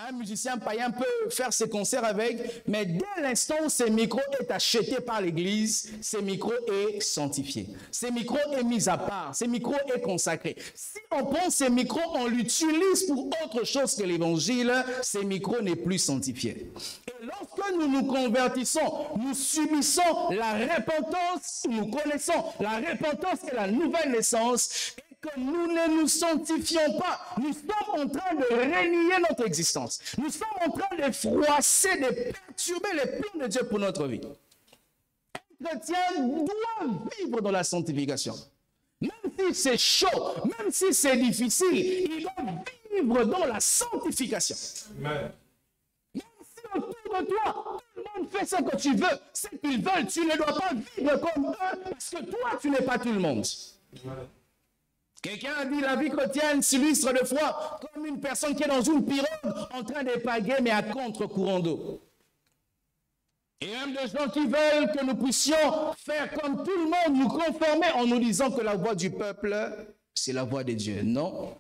Un musicien païen peut faire ses concerts avec, mais dès l'instant où ce micro est acheté par l'Église, ce micro est sanctifié. Ce micro est mis à part, ce micro est consacré. Si on prend ce micro, on l'utilise pour autre chose que l'Évangile, ce micro n'est plus sanctifié. Et lorsque nous nous convertissons, nous subissons la repentance, nous connaissons la repentance et la nouvelle naissance, que nous ne nous sanctifions pas. Nous sommes en train de renier notre existence. Nous sommes en train de froisser, de perturber les plans de Dieu pour notre vie. Un chrétien doit vivre dans la sanctification. Même si c'est chaud, même si c'est difficile, il doit vivre dans la sanctification. Amen. Même si autour de toi, tout le monde fait ce que tu veux, ce qu'ils veulent, tu ne dois pas vivre comme eux, parce que toi, tu n'es pas tout le monde. Amen. Quelqu'un a dit la vie chrétienne s'illustre de foi comme une personne qui est dans une pirogue en train de paguer mais à contre-courant d'eau. Et même des gens qui veulent que nous puissions faire comme tout le monde, nous conformer en nous disant que la voix du peuple, c'est la voix de Dieu. Non,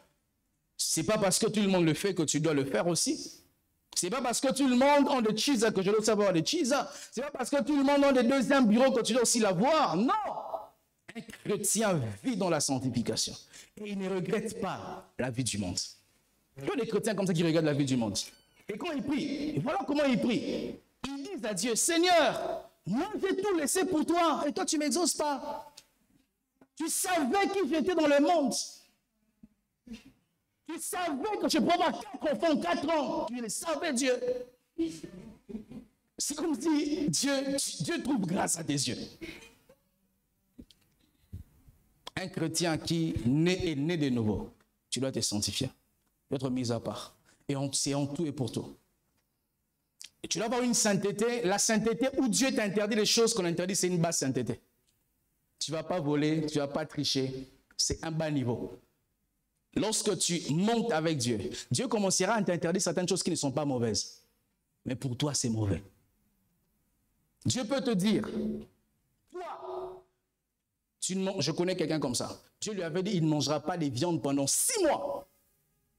c'est pas parce que tout le monde le fait que tu dois le faire aussi. C'est pas parce que tout le monde a des cheese que je dois savoir des cheese. C'est pas parce que tout le monde a des deuxièmes bureaux que tu dois aussi l'avoir. Non. Un chrétien vit dans la sanctification. Et il ne regrette pas la vie du monde. Il y a des chrétiens comme ça qui regardent la vie du monde. Et quand ils prient, voilà comment ils prient. Ils disent à Dieu, Seigneur, moi j'ai tout laissé pour toi, et toi tu ne m'exauces pas. Tu savais qui j'étais dans le monde. Tu savais que je pouvais avoir 4 enfants, 4 ans. Tu le savais, Dieu. C'est comme si Dieu trouve grâce à tes yeux. Un chrétien qui est né de nouveau, tu dois te sanctifier, tu dois être mis à part. Et c'est en tout et pour tout. Et tu dois avoir une sainteté, la sainteté où Dieu t'interdit les choses qu'on interdit, c'est une basse sainteté. Tu ne vas pas voler, tu ne vas pas tricher, c'est un bas niveau. Lorsque tu montes avec Dieu, Dieu commencera à t'interdire certaines choses qui ne sont pas mauvaises. Mais pour toi, c'est mauvais. Dieu peut te dire, toi, je connais quelqu'un comme ça. Dieu lui avait dit, il ne mangera pas de viande pendant 6 mois.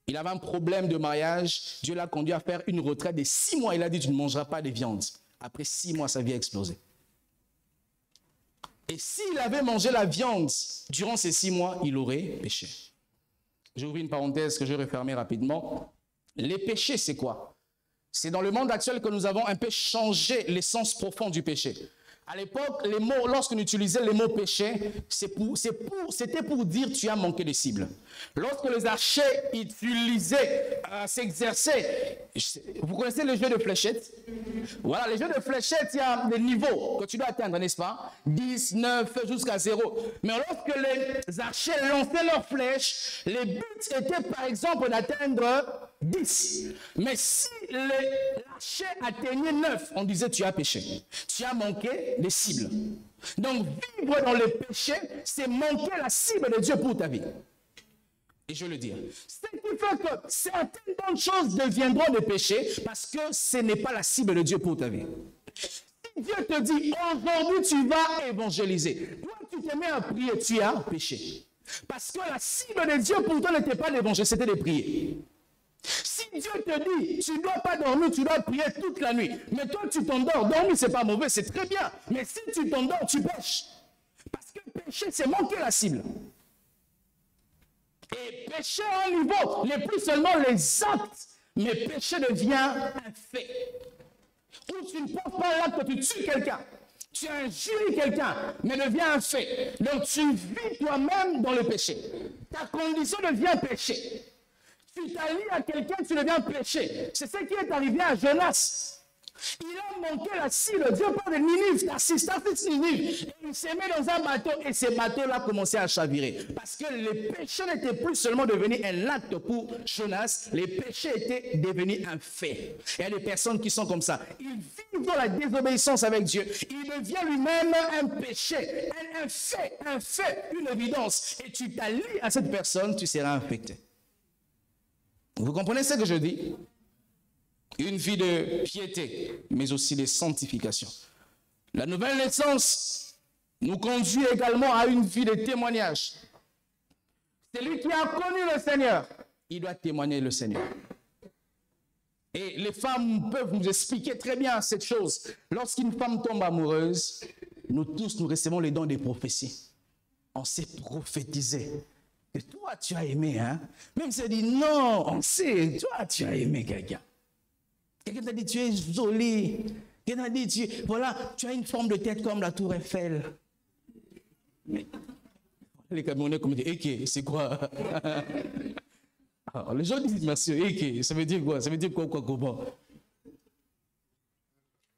Il avait un problème de mariage. Dieu l'a conduit à faire une retraite de 6 mois. Il a dit, tu ne mangeras pas de viande. Après 6 mois, sa vie a explosé. Et s'il avait mangé la viande durant ces 6 mois, il aurait péché. J'ouvre une parenthèse que je vais refermer rapidement. Les péchés, c'est quoi? C'est dans le monde actuel que nous avons un peu changé l'essence profonde du péché. À l'époque, les mots, lorsqu'on utilisait les mots péché, c'était pour dire tu as manqué de cible. Lorsque les archers s'exerçaient, vous connaissez le jeu de fléchettes? Voilà, les jeux de fléchettes, il y a des niveaux que tu dois atteindre, n'est-ce pas? 10, 9, jusqu'à 0. Mais lorsque les archers lançaient leurs flèches, les buts étaient par exemple d'atteindre 10. Mais si l'archer atteignait 9, on disait tu as péché. Tu as manqué les cibles. Donc vivre dans le péché, c'est manquer la cible de Dieu pour ta vie. Et je le dis. Ce qui fait que certaines bonnes choses deviendront des péchés parce que ce n'est pas la cible de Dieu pour ta vie. Si Dieu te dit aujourd'hui tu vas évangéliser, toi tu te mets à prier, tu as péché. Parce que la cible de Dieu pour toi n'était pas d'évangéliser, c'était de prier. Si Dieu te dit, tu ne dois pas dormir, tu dois prier toute la nuit. Mais toi, tu t'endors. Dormir, ce n'est pas mauvais, c'est très bien. Mais si tu t'endors, tu pêches. Parce que pécher, c'est manquer la cible. Et pécher à un niveau n'est plus seulement les actes, mais péché devient un fait. Où tu ne penses pas l'acte, tu tues quelqu'un. Tu injures quelqu'un, mais devient un fait. Donc tu vis toi-même dans le péché. Ta condition devient péché. Tu t'allies à quelqu'un, tu deviens péché. C'est ce qui est arrivé à Jonas. Il a manqué la cible. Dieu parle de Ninive, Tarsis Ninive. Il s'est mis dans un bateau et ce bateau-là a commencé à chavirer. Parce que les péchés n'étaient plus seulement devenus un acte pour Jonas, les péchés étaient devenus un fait. Il y a des personnes qui sont comme ça. Ils vivent dans la désobéissance avec Dieu. Il devient lui-même un péché, un fait, une évidence. Et tu t'allies à cette personne, tu seras infecté. Vous comprenez ce que je dis? Une vie de piété, mais aussi de sanctification. La nouvelle naissance nous conduit également à une vie de témoignage. Celui qui a connu le Seigneur, il doit témoigner le Seigneur. Et les femmes peuvent nous expliquer très bien cette chose. Lorsqu'une femme tombe amoureuse, nous tous, nous recevons les dons des prophéties. On sait prophétiser. Que toi, tu as aimé, hein? Même si elle dit non, on sait, toi, tu as aimé quelqu'un. Quelqu'un t'a dit, tu es jolie. Quelqu'un t'a dit, voilà, tu as une forme de tête comme la tour Eiffel. Les Camerounais comme disent, Eke, c'est quoi? Alors, les gens disent merci, Eke, ça veut dire quoi? Ça veut dire quoi, comment?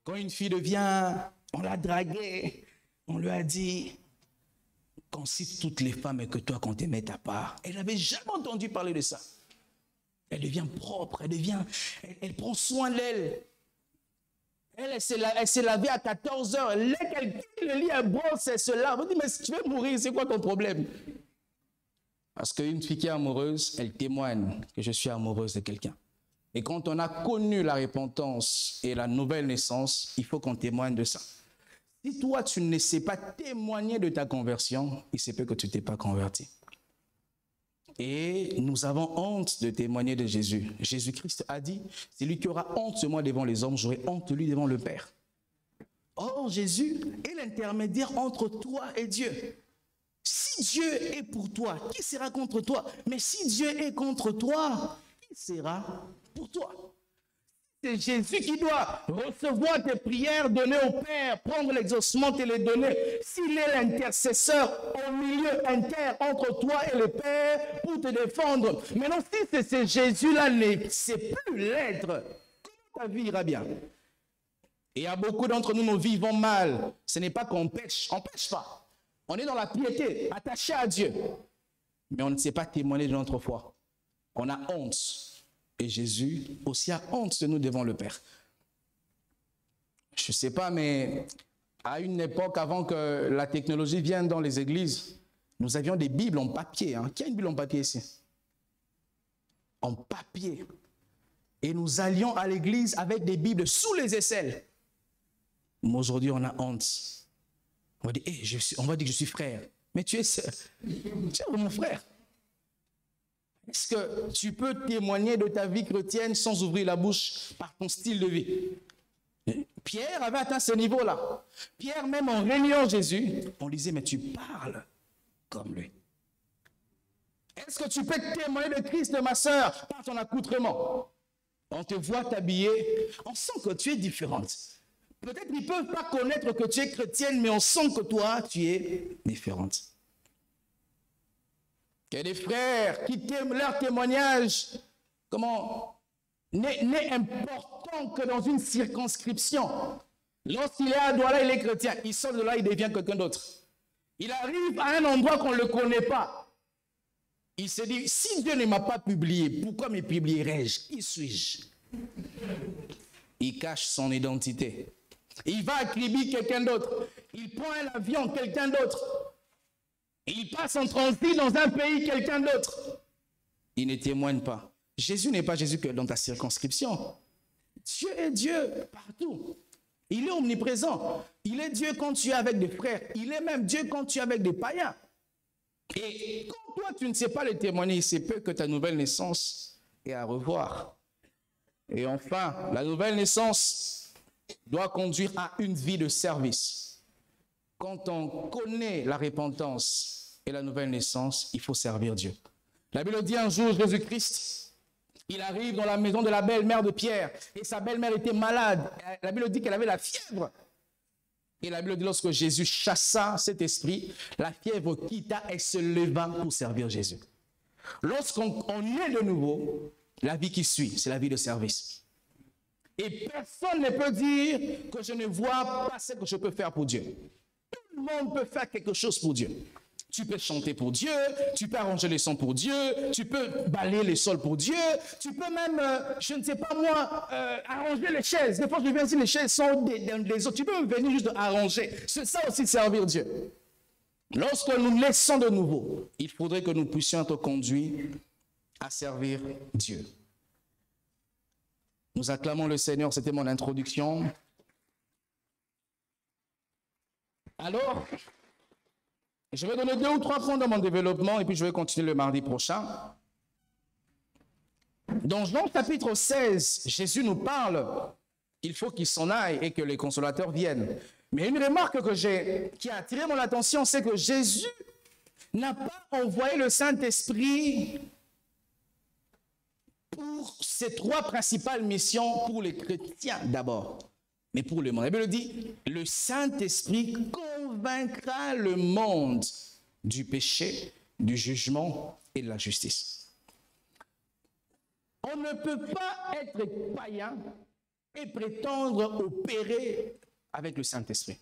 Quand une fille devient, on l'a draguée, on lui a dit qu'on cite toutes les femmes et que toi, qu'on te mette à part. Elle n'avait jamais entendu parler de ça. Elle devient propre, elle prend soin d'elle. Elle s'est lavée à 14 heures. Dès qu'elle quitte le lit, elle brosse, elle se lave. Elle dit, mais si tu veux mourir, c'est quoi ton problème? Parce qu'une fille qui est amoureuse, elle témoigne que je suis amoureuse de quelqu'un. Et quand on a connu la repentance et la nouvelle naissance, il faut qu'on témoigne de ça. Si toi, tu ne sais pas témoigner de ta conversion, il se peut que tu ne t'es pas converti. Et nous avons honte de témoigner de Jésus. Jésus-Christ a dit, c'est lui qui aura honte de moi devant les hommes, j'aurai honte de lui devant le Père. Or, Jésus est l'intermédiaire entre toi et Dieu. Si Dieu est pour toi, qui sera contre toi? Mais si Dieu est contre toi, qui sera pour toi? C'est Jésus qui doit recevoir tes prières, donner au Père, prendre l'exaucement et les donner. S'il est l'intercesseur au milieu entre toi et le Père pour te défendre. Maintenant, si c'est Jésus-là ne sait plus l'être, comment ta vie ira bien? Et il y a beaucoup d'entre nous, nos vies vont mal. Ce n'est pas qu'on pêche, on ne pêche pas. On est dans la piété, attaché à Dieu. Mais on ne sait pas témoigner de notre foi. On a honte. Et Jésus aussi a honte de nous devant le Père. Je ne sais pas, mais à une époque, avant que la technologie vienne dans les églises, nous avions des Bibles en papier. Hein. Qui a une Bible en papier ici? En papier. Et nous allions à l'église avec des Bibles sous les aisselles. Mais aujourd'hui, on a honte. On va dire, hey, on va dire que je suis frère. Mais tu es mon frère. Est-ce que tu peux témoigner de ta vie chrétienne sans ouvrir la bouche par ton style de vie? Pierre avait atteint ce niveau-là. Pierre, même en régnant Jésus, on disait, mais tu parles comme lui. Est-ce que tu peux témoigner de Christ, ma sœur, par ton accoutrement? On te voit t'habiller, on sent que tu es différente. Peut-être qu'ils ne peuvent pas connaître que tu es chrétienne, mais on sent que toi, tu es différente. Il y a des frères qui leur témoignage, n'est important que dans une circonscription. Lorsqu'il est à Douala, il est chrétien. Il sort de là, il devient quelqu'un d'autre. Il arrive à un endroit qu'on ne le connaît pas. Il se dit, si Dieu ne m'a pas publié, pourquoi me publierais-je? Qui suis-je? Il cache son identité. Il va à Kribi, quelqu'un d'autre. Il prend un avion, quelqu'un d'autre. Il passe en transit dans un pays, quelqu'un d'autre. Il ne témoigne pas. Jésus n'est pas Jésus que dans ta circonscription. Dieu est Dieu partout. Il est omniprésent. Il est Dieu quand tu es avec des frères. Il est même Dieu quand tu es avec des païens. Et quand toi, tu ne sais pas le témoigner, il se peut que ta nouvelle naissance est à revoir. Et enfin, la nouvelle naissance doit conduire à une vie de service. Quand on connaît la repentance et la nouvelle naissance, il faut servir Dieu. La Bible dit un jour, Jésus-Christ, il arrive dans la maison de la belle-mère de Pierre et sa belle-mère était malade. La Bible dit qu'elle avait la fièvre. Et la Bible dit lorsque Jésus chassa cet esprit, la fièvre quitta et se leva pour servir Jésus. Lorsqu'on est de nouveau, la vie qui suit, c'est la vie de service. Et personne ne peut dire que je ne vois pas ce que je peux faire pour Dieu. Tout le monde peut faire quelque chose pour Dieu. Tu peux chanter pour Dieu, tu peux arranger les sons pour Dieu, tu peux balayer les sols pour Dieu, tu peux même, je ne sais pas moi, arranger les chaises. Des fois, je viens ici, les chaises sont des autres. Tu peux venir juste arranger. C'est ça aussi servir Dieu. Lorsque nous naissons de nouveau, il faudrait que nous puissions être conduits à servir Dieu. Nous acclamons le Seigneur, c'était mon introduction. Alors, Je vais donner 2 ou 3 points dans mon développement et puis je vais continuer le mardi prochain. Dans Jean chapitre 16, Jésus nous parle qu'il faut qu'il s'en aille et que les consolateurs viennent. Mais une remarque qui a attiré mon attention, c'est que Jésus n'a pas envoyé le Saint-Esprit pour ces 3 principales missions pour les chrétiens d'abord, mais pour le monde. La Bible dit, le Saint-Esprit convaincra le monde du péché, du jugement et de la justice. On ne peut pas être païen et prétendre opérer avec le Saint-Esprit.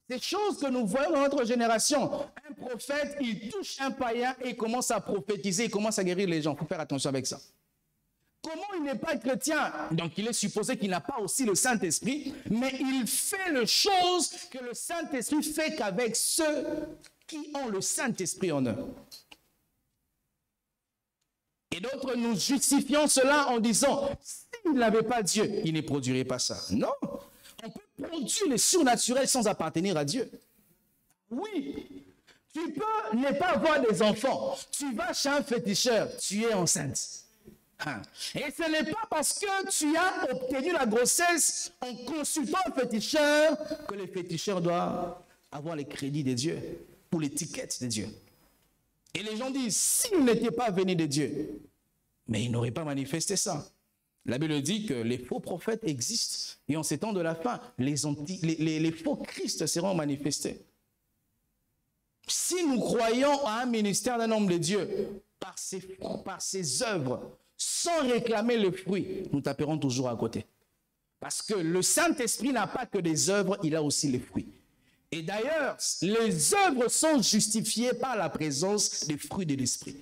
Ces choses que nous voyons dans notre génération, un prophète, il touche un païen et il commence à prophétiser, il commence à guérir les gens. Il faut faire attention avec ça. Comment il n'est pas chrétien? Donc il est supposé qu'il n'a pas aussi le Saint-Esprit, mais il fait les choses que le Saint-Esprit fait qu'avec ceux qui ont le Saint-Esprit en eux. Et d'autres, nous justifions cela en disant, s'il n'avait pas Dieu, il ne produirait pas ça. Non, on peut produire les surnaturels sans appartenir à Dieu. Oui, tu peux ne pas avoir des enfants. Tu vas chez un féticheur, tu es enceinte. Et ce n'est pas parce que tu as obtenu la grossesse en consultant un féticheur que le féticheur doit avoir les crédits de Dieu ou l'étiquette de Dieu. Et les gens disent, s'il n'était pas venu de Dieu, mais il n'aurait pas manifesté ça. La Bible dit que les faux prophètes existent. Et en ces temps de la fin, les faux Christ seront manifestés. Si nous croyons à un ministère d'un homme de Dieu par ses œuvres, sans réclamer le fruit, nous taperons toujours à côté. Parce que le Saint-Esprit n'a pas que des œuvres, il a aussi les fruits. Et d'ailleurs, les œuvres sont justifiées par la présence des fruits de l'Esprit.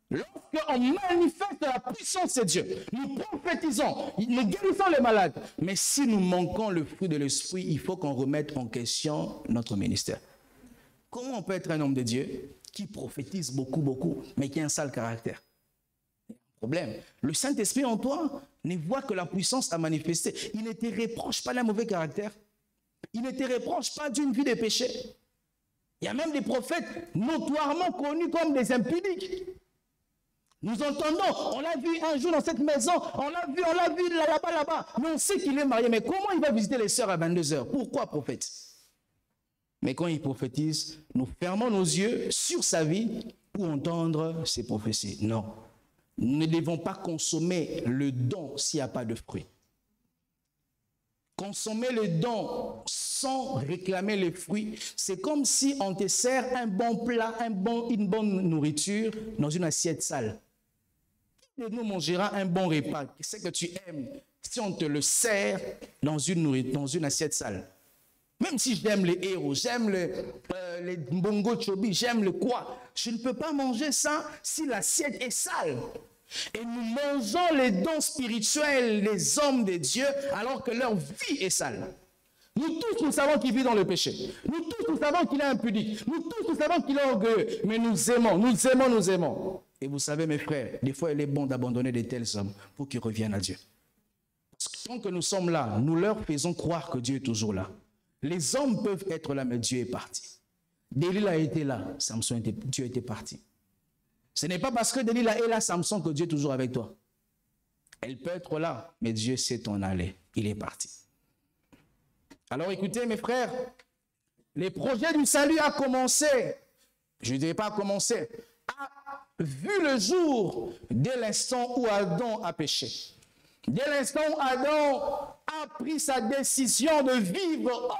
Lorsqu'on manifeste la puissance de Dieu, nous prophétisons, nous guérissons les malades. Mais si nous manquons le fruit de l'Esprit, il faut qu'on remette en question notre ministère. Comment on peut être un homme de Dieu qui prophétise beaucoup, mais qui a un sale caractère? Problème. Le Saint-Esprit en toi ne voit que la puissance à manifester. Il ne te reproche pas d'un mauvais caractère. Il ne te reproche pas d'une vie de péché. Il y a même des prophètes notoirement connus comme des impudiques. Nous entendons, on l'a vu un jour dans cette maison, on l'a vu là-bas, mais on sait qu'il est marié. Mais comment il va visiter les sœurs à 22h? Pourquoi prophète? Mais quand il prophétise, nous fermons nos yeux sur sa vie pour entendre ses prophéties. Non. Nous ne devons pas consommer le don s'il n'y a pas de fruit. Consommer le don sans réclamer les fruits, c'est comme si on te sert un bon plat, une bonne nourriture dans une assiette sale. Qui de nous mangera un bon repas, c'est que tu aimes, si on te le sert dans une assiette sale? Même si j'aime les héros, j'aime les bongo chobi, j'aime le quoi, je ne peux pas manger ça si l'assiette est sale. Et nous mangeons les dons spirituels des hommes de Dieu alors que leur vie est sale. Nous tous, nous savons qu'il vit dans le péché. Nous tous, nous savons qu'il est impudique. Nous tous, nous savons qu'il est orgueilleux. Mais nous aimons. Et vous savez, mes frères, des fois, il est bon d'abandonner de tels hommes pour qu'ils reviennent à Dieu. Parce que tant que nous sommes là, nous leur faisons croire que Dieu est toujours là. Les hommes peuvent être là, mais Dieu est parti. Delilah était là, Dieu était parti. Ce n'est pas parce que Delilah est là, Samson, que Dieu est toujours avec toi. Elle peut être là, mais Dieu sait en aller. Il est parti. Alors écoutez, mes frères, les projets du salut a commencé, je ne dirais pas commencé, a vu le jour dès l'instant où Adam a péché. Dès l'instant où Adam a pris sa décision de vivre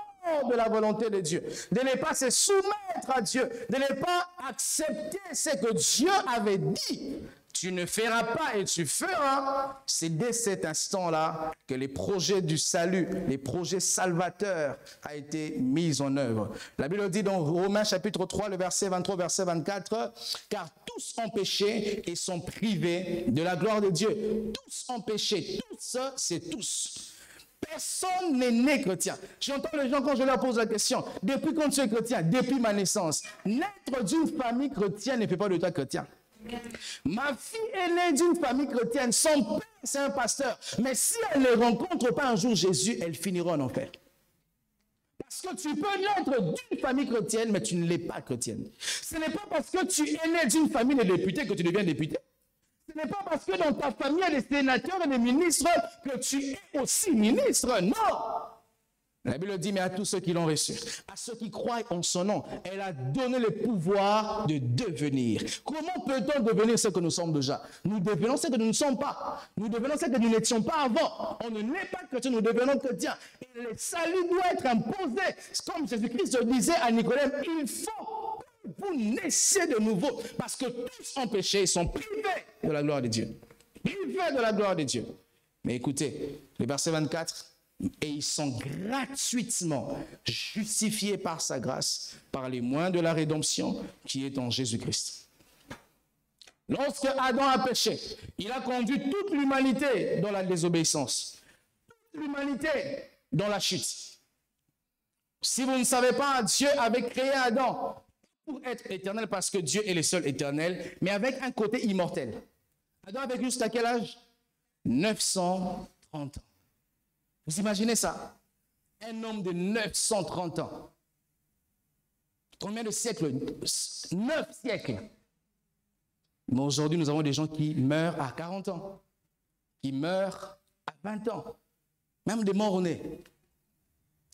de la volonté de Dieu, de ne pas se soumettre à Dieu, de ne pas accepter ce que Dieu avait dit. Tu ne feras pas et tu feras. C'est dès cet instant-là que les projets du salut, les projets salvateurs a été mis en œuvre. La Bible dit dans Romains chapitre 3, le verset 23, verset 24, « Car tous ont péché et sont privés de la gloire de Dieu. » Tous ont péché. Tous, c'est tous. Personne n'est né chrétien. J'entends les gens quand je leur pose la question, depuis quand tu es chrétien? Depuis ma naissance. Naître d'une famille chrétienne ne fait pas de toi chrétien. Ma fille est née d'une famille chrétienne. Son père, c'est un pasteur. Mais si elle ne rencontre pas un jour Jésus, elle finira en enfer. Parce que tu peux naître d'une famille chrétienne, mais tu ne l'es pas chrétienne. Ce n'est pas parce que tu es né d'une famille de députés que tu deviens député. Ce n'est pas parce que dans ta famille, il y a des sénateurs et des ministres que tu es aussi ministre. Non! La Bible dit, mais à tous ceux qui l'ont reçu, à ceux qui croient en son nom, elle a donné le pouvoir de devenir. Comment peut-on devenir ce que nous sommes déjà? Nous devenons ce que nous ne sommes pas. Nous devenons ce que nous n'étions pas avant. On ne naît pas chrétien, nous devenons chrétiens. Et le salut doit être imposé. Comme Jésus-Christ disait à Nicodème, il faut que vous naissiez de nouveau. Parce que tous ont péché et sont privés de la gloire de Dieu. Privés de la gloire de Dieu. Mais écoutez, le verset 24... Et ils sont gratuitement justifiés par sa grâce, par les moyens de la rédemption qui est en Jésus-Christ. Lorsque Adam a péché, il a conduit toute l'humanité dans la désobéissance. Toute l'humanité dans la chute. Si vous ne savez pas, Dieu avait créé Adam pour être éternel parce que Dieu est le seul éternel, mais avec un côté immortel. Adam a vécu jusqu'à quel âge? 930 ans. Vous imaginez ça? Un homme de 930 ans. Combien de siècles? 9 siècles. Mais aujourd'hui, nous avons des gens qui meurent à 40 ans, qui meurent à 20 ans, même des morts-nés.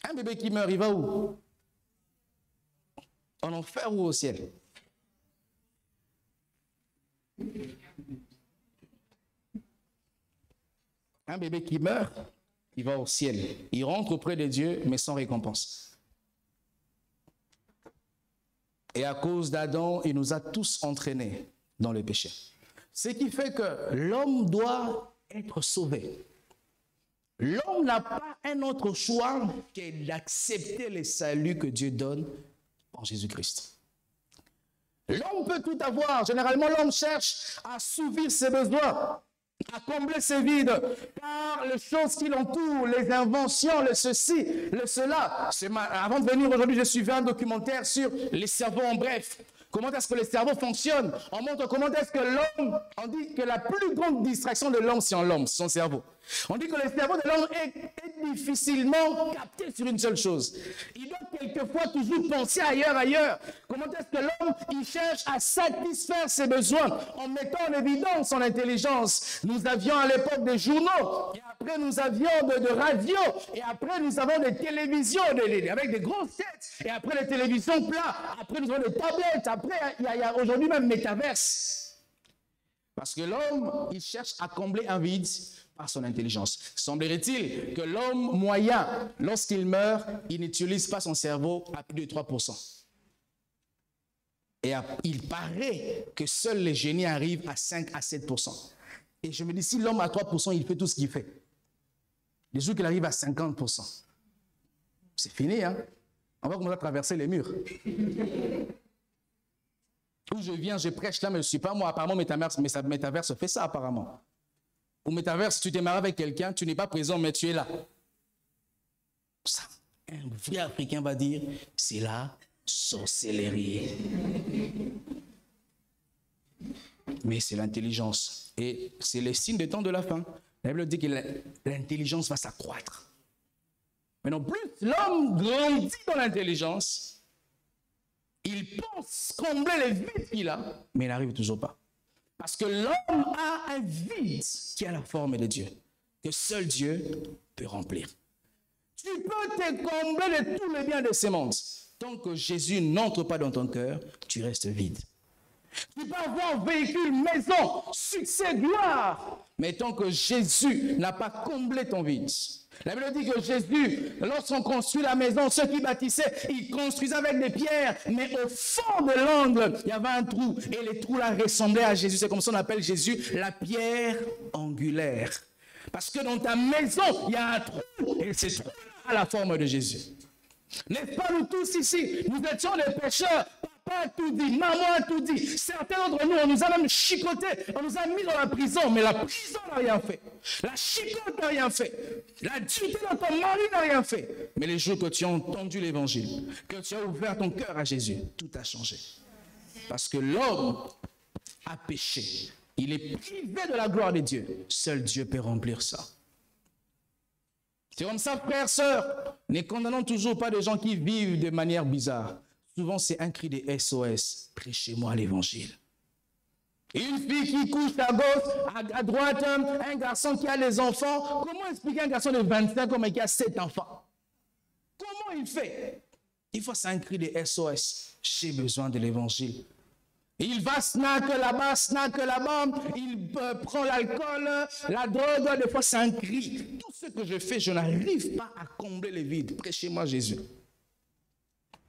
Un bébé qui meurt, il va où? En enfer ou au ciel? Un bébé qui meurt, il va au ciel. Il rentre auprès de Dieu, mais sans récompense. Et à cause d'Adam, il nous a tous entraînés dans le péché. Ce qui fait que l'homme doit être sauvé. L'homme n'a pas un autre choix que d'accepter le salut que Dieu donne en Jésus-Christ. L'homme peut tout avoir. Généralement, l'homme cherche à assouvir ses besoins, à combler ses vides par les choses qui l'entourent, les inventions, le ceci, le cela. Avant de venir aujourd'hui, je suivais un documentaire sur les cerveaux en bref. Comment est-ce que le cerveau fonctionne? On montre comment est-ce que l'homme, on dit que la plus grande distraction de l'homme, c'est en l'homme, son cerveau. On dit que le cerveau de l'homme est difficilement capté sur une seule chose. Il doit quelquefois toujours penser ailleurs. Comment est-ce que l'homme, il cherche à satisfaire ses besoins en mettant en évidence son intelligence. Nous avions à l'époque des journaux, et après nous avions de radio, et après nous avons des télévisions avec des grosses têtes, et après les télévisions plates, après nous avons des tablettes, après il y a aujourd'hui même métaverse. Parce que l'homme, il cherche à combler un vide par son intelligence. Semblerait-il que l'homme moyen, lorsqu'il meurt, il n'utilise pas son cerveau à plus de 3%. Et il paraît que seuls les génies arrivent à 5 à 7%. Et je me dis, si l'homme a 3%, il fait tout ce qu'il fait. Les jours qu'il arrive à 50%, c'est fini, hein? On va commencer à traverser les murs. Où je viens, je prêche là, mais je ne suis pas moi. Apparemment, Métaverse fait ça, apparemment. Au Métaverse, tu t'es marié avec quelqu'un, tu n'es pas présent, mais tu es là. Ça, un vrai Africain va dire, c'est la sorcellerie. Mais c'est l'intelligence. Et c'est le signe des temps de la fin. La Bible dit que l'intelligence va s'accroître. Mais non plus, l'homme grandit dans l'intelligence. Il pense combler les vides qu'il a, mais il n'arrive toujours pas. Parce que l'homme a un vide qui a la forme de Dieu, que seul Dieu peut remplir. Tu peux te combler de tous les biens de ce monde. Tant que Jésus n'entre pas dans ton cœur, tu restes vide. Tu peux avoir véhicule, maison, succès, gloire. Mais tant que Jésus n'a pas comblé ton vide. La Bible dit que Jésus, lorsqu'on construit la maison, ceux qui bâtissaient, ils construisaient avec des pierres. Mais au fond de l'angle, il y avait un trou. Et les trous là ressemblaient à Jésus. C'est comme ça qu'on appelle Jésus la pierre angulaire. Parce que dans ta maison, il y a un trou. Et ce trou a la forme de Jésus. N'est-ce pas nous tous ici? Nous étions des pécheurs. Papa a tout dit, maman a tout dit. Certains d'entre nous, on nous a même chicotés, on nous a mis dans la prison, mais la prison n'a rien fait. La chicote n'a rien fait. La dureté de ton mari n'a rien fait. Mais les jours que tu as entendu l'évangile, que tu as ouvert ton cœur à Jésus, tout a changé. Parce que l'homme a péché. Il est privé de la gloire de Dieu. Seul Dieu peut remplir ça. C'est comme ça, frères, sœurs. Ne condamnons toujours pas des gens qui vivent de manière bizarre. Souvent, c'est un cri de SOS. Prêchez-moi l'évangile. Une fille qui couche à gauche, à droite, un garçon qui a des enfants. Comment expliquer un garçon de 25 ans mais qui a 7 enfants? Comment il fait? Il faut c'est un cri de SOS. J'ai besoin de l'évangile. Il va snack là-bas, il prend l'alcool, la drogue, des fois c'est un cri. Tout ce que je fais, je n'arrive pas à combler les vides. Prêchez-moi Jésus.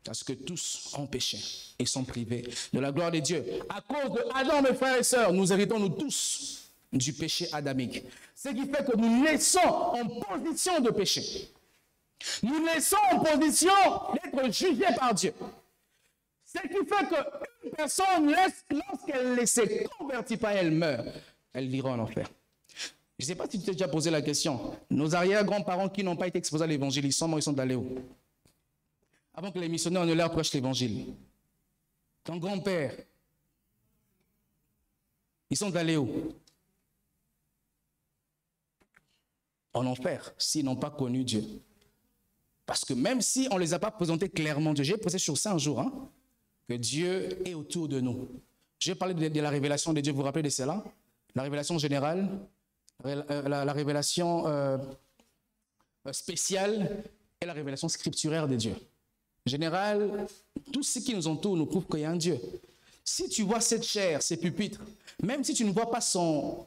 Parce que tous ont péché et sont privés de la gloire de Dieu. À cause de Adam, mes frères et sœurs, nous héritons nous tous du péché adamique. Ce qui fait que nous naissons en position de péché. Nous naissons en position d'être jugés par Dieu. Ce qui fait qu'une personne, lorsqu'elle ne se convertit pas, elle meurt. Elle ira en enfer. Je ne sais pas si tu t'es déjà posé la question. Nos arrière-grands-parents qui n'ont pas été exposés à l'évangile, ils sont morts, ils sont allés où? Avant que les missionnaires ne leur prêchent l'évangile. Ton grand-père, ils sont allés où? En enfer, s'ils n'ont pas connu Dieu. Parce que même si on ne les a pas présentés clairement Dieu, j'ai prêché sur ça un jour, que Dieu est autour de nous. Je vais parler de la révélation de Dieu, vous vous rappelez de cela? La révélation générale, la révélation spéciale et la révélation scripturaire de Dieu. Général, tout ce qui nous entoure nous prouve qu'il y a un Dieu. Si tu vois cette chair, ces pupitres, même si tu ne vois pas son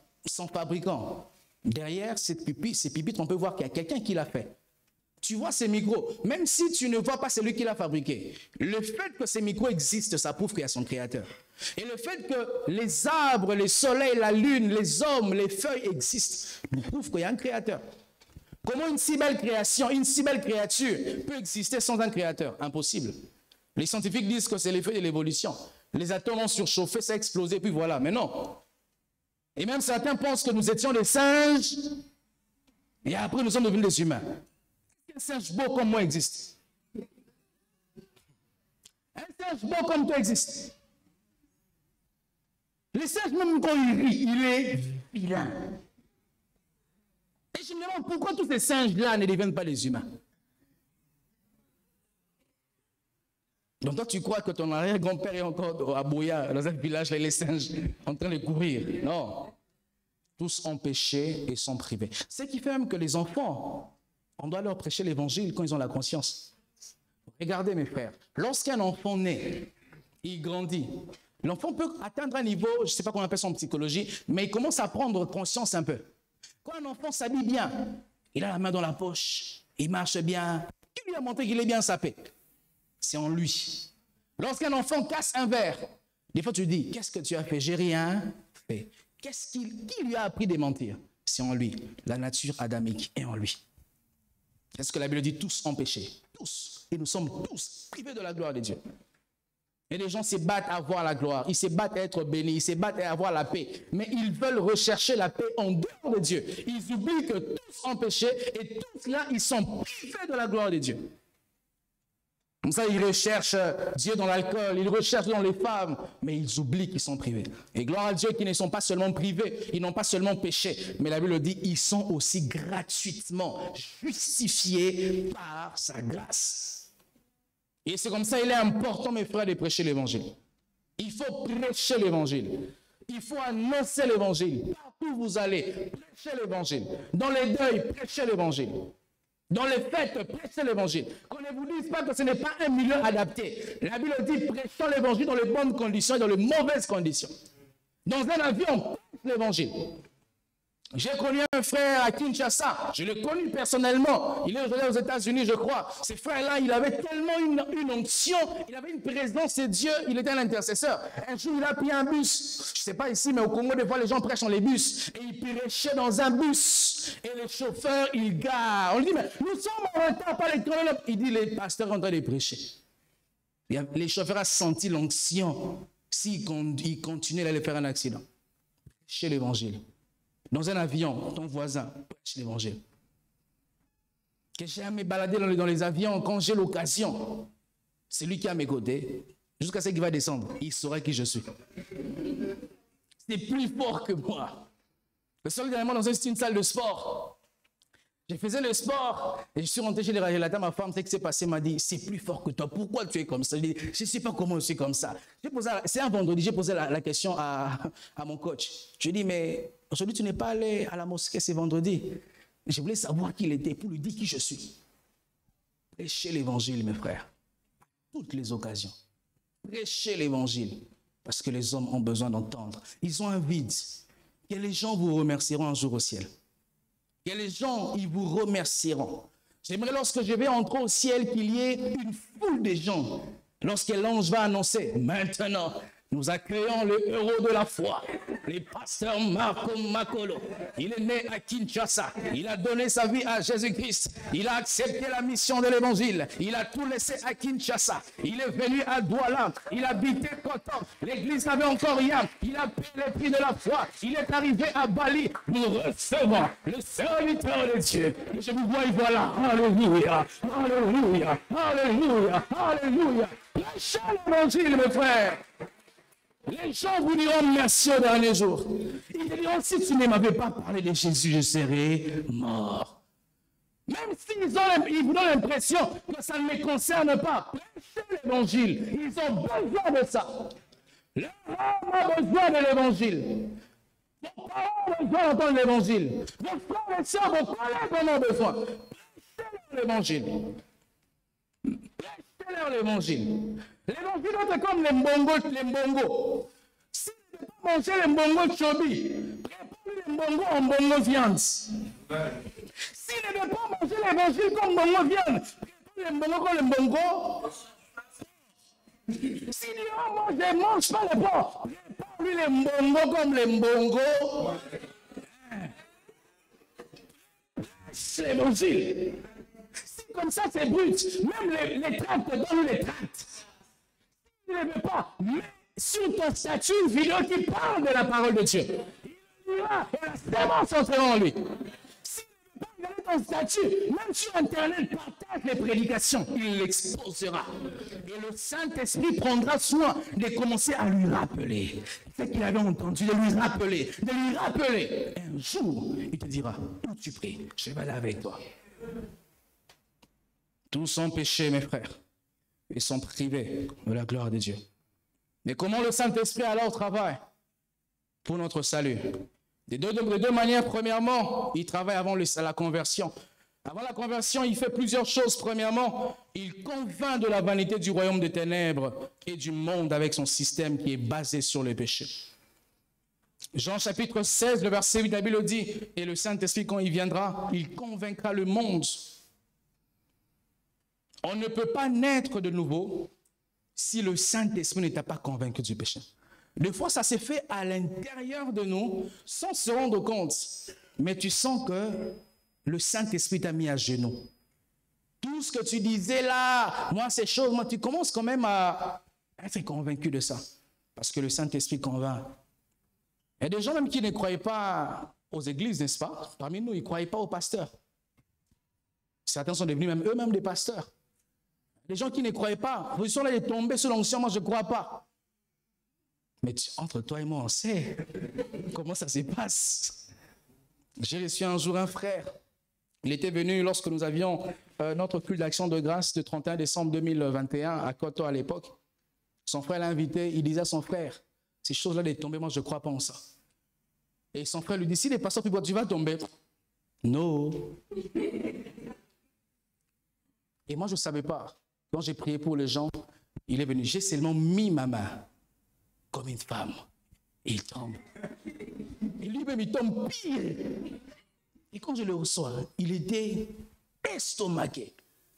fabricant, derrière ces pupitres, on peut voir qu'il y a quelqu'un qui l'a fait. Tu vois ces micros, même si tu ne vois pas celui qui l'a fabriqué, le fait que ces micros existent, ça prouve qu'il y a son créateur. Et le fait que les arbres, les soleils, la lune, les hommes, les feuilles existent, nous prouve qu'il y a un créateur. Comment une si belle création, une si belle créature peut exister sans un créateur? Impossible. Les scientifiques disent que c'est l'effet de l'évolution. Les atomes ont surchauffé, ça a explosé, puis voilà. Mais non. Et même certains pensent que nous étions des singes, et après nous sommes devenus des humains. Un singe beau comme moi existe. Un singe beau comme toi existe. Le singe, même quand il rit, il est vilain. Et je me demande pourquoi tous ces singes-là ne deviennent pas les humains. Donc toi, tu crois que ton arrière-grand-père est encore à Boya, dans un village, là, les singes en train de courir. Non. Tous ont péché et sont privés. Ce qui fait même que les enfants, on doit leur prêcher l'évangile quand ils ont la conscience. Regardez mes frères, lorsqu'un enfant naît, il grandit. L'enfant peut atteindre un niveau, je ne sais pas comment on appelle ça en psychologie, mais il commence à prendre conscience un peu. Quand un enfant s'habille bien, il a la main dans la poche, il marche bien, il lui a montré qu'il est bien sapé. C'est en lui. Lorsqu'un enfant casse un verre, des fois tu dis, qu'est-ce que tu as fait? J'ai rien fait. Qui lui a appris de mentir? C'est en lui. La nature adamique est en lui. Est-ce que la Bible dit tous ont péché? Tous. Et nous sommes tous privés de la gloire de Dieu. Et les gens se battent à avoir la gloire, ils se battent à être bénis, ils se battent à avoir la paix. Mais ils veulent rechercher la paix en dehors de Dieu. Ils oublient que tous ont péché et tous là, ils sont privés de la gloire de Dieu. Comme ça, ils recherchent Dieu dans l'alcool, ils recherchent dans les femmes, mais ils oublient qu'ils sont privés. Et gloire à Dieu qu'ils ne sont pas seulement privés, ils n'ont pas seulement péché, mais la Bible dit, ils sont aussi gratuitement justifiés par sa grâce. Et c'est comme ça, il est important, mes frères, de prêcher l'évangile. Il faut prêcher l'évangile. Il faut annoncer l'évangile. Partout où vous allez, prêchez l'évangile. Dans les deuils, prêchez l'évangile. Dans les fêtes, prêchez l'évangile. Qu'on ne vous dise pas que ce n'est pas un milieu adapté. La Bible dit, prêchons l'évangile dans les bonnes conditions et dans les mauvaises conditions. Dans un avion, prêche l'évangile. J'ai connu un frère à Kinshasa, je l'ai connu personnellement, il est aujourd'hui aux États-Unis, je crois. Ce frère-là, il avait tellement une onction, il avait une présence de Dieu, il était un intercesseur. Un jour, il a pris un bus, je ne sais pas ici, mais au Congo, des fois, les gens prêchent dans les bus, et il prêchait dans un bus, et le chauffeur, il gare. On lui dit, mais nous sommes en retard, pas les chronologues. Il dit, les pasteurs sont en train de prêcher. Les chauffeurs ont senti l'onction, s'il continuait, il allait faire un accident. Prêchez l'évangile. Dans un avion, ton voisin prêche l'évangile. Que j'ai à me balader dans les avions quand j'ai l'occasion. C'est lui qui est à mes côtés. Jusqu'à ce qu'il va descendre, il saura qui je suis. C'est plus fort que moi. Le seul dernièrement dans une salle de sport. Je faisais le sport et je suis rentré chez les réalisateurs. Ma femme, c'est ce qui s'est passé, m'a dit, c'est plus fort que toi. Pourquoi tu es comme ça? Je dis, je ne sais pas comment je suis comme ça. C'est un vendredi, j'ai posé la question à mon coach. Je lui ai dit, mais aujourd'hui, tu n'es pas allé à la mosquée, c'est vendredi. Je voulais savoir qui il était pour lui dire qui je suis. Prêchez l'évangile, mes frères. Toutes les occasions. Prêchez l'évangile. Parce que les hommes ont besoin d'entendre. Ils ont un vide. Que les gens vous remercieront un jour au ciel. Que les gens, ils vous remercieront. J'aimerais lorsque je vais entrer au ciel qu'il y ait une foule de gens. Lorsque l'ange va annoncer, maintenant, nous accueillons le héros de la foi, le pasteur Marco Makolo. Il est né à Kinshasa. Il a donné sa vie à Jésus-Christ. Il a accepté la mission de l'évangile. Il a tout laissé à Kinshasa. Il est venu à Douala. Il habitait Koton. L'église n'avait encore rien. Il a payé les prix de la foi. Il est arrivé à Bali. Nous recevons le serviteur de Dieu. Et je vous vois, voilà. Alléluia. Alléluia. Alléluia. Alléluia. Prêchez l'évangile, mes frères. Les gens vous diront merci au dernier jour. Ils diront, si tu ne m'avais pas parlé de Jésus, je serais mort. Même s'ils vous donnent l'impression que ça ne les concerne pas, prêchez l'évangile. Ils ont besoin de ça. Les hommes ont besoin de l'évangile. Vos parents ont besoin d'entendre l'évangile. Vos frères et sœurs, vos collègues en ont besoin. Prêchez l'évangile. Prêchez l'évangile. L'évangile est comme les mbongo. Si vous ne pouvez pas manger les mbongo chobi, préparez les mbongo en mbongo viande. Si vous ne pouvez pas manger l'évangile comme mbongo viande, préparez les mbongo comme les mbongo. Si Dieu ne mange pas le porc, préparez les mbongo comme les mbongo. C'est l'évangile. Si comme ça c'est brut, même les tracts donnent les tracts. Tu ne veux pas, mais sur ton statut, une vidéo qui parle de la parole de Dieu. Il ira et la sémence entrera en lui. Si tu ne veux pas regarder ton statut, même sur Internet, partage les prédications, il l'exposera. Et le Saint-Esprit prendra soin de commencer à lui rappeler ce qu'il avait entendu, de lui rappeler. Et un jour, il te dira, où tu pries, je vais aller avec toi. Tous sont péchés, mes frères. Ils sont privés de la gloire de Dieu. Mais comment le Saint-Esprit alors travaille pour notre salut? De deux manières. Premièrement, il travaille avant la conversion. Avant la conversion, il fait plusieurs choses. Premièrement, il convainc de la vanité du royaume des ténèbres et du monde avec son système qui est basé sur le péché. Jean chapitre 16, le verset 8, la Bible dit, et le Saint-Esprit, quand il viendra, il convaincra le monde. On ne peut pas naître de nouveau si le Saint-Esprit ne t'a pas convaincu du péché. Des fois, ça s'est fait à l'intérieur de nous sans se rendre compte. Mais tu sens que le Saint-Esprit t'a mis à genoux. Tout ce que tu disais là, moi ces choses, moi tu commences quand même à être convaincu de ça. Parce que le Saint-Esprit convainc. Il y a des gens même qui ne croyaient pas aux églises, n'est-ce pas? Parmi nous, ils ne croyaient pas aux pasteurs. Certains sont devenus même eux-mêmes des pasteurs. Les gens qui ne croyaient pas, ils sont là, ils tombés sous l'onction, moi je ne crois pas. Mais entre toi et moi, on sait comment ça se passe. J'ai reçu un jour un frère. Il était venu lorsque nous avions notre culte d'action de grâce le 31 décembre 2021 à Koto à l'époque. Son frère l'a invité, il disait à son frère, ces choses-là de tomber, moi je ne crois pas en ça. Et son frère lui dit, si les pasteurs tu vas tomber. Non. Et moi je ne savais pas. Quand j'ai prié pour les gens, il est venu. J'ai seulement mis ma main comme une femme. Et il tombe. Et lui-même, il tombe pire. Et quand je le reçois, il était estomaqué.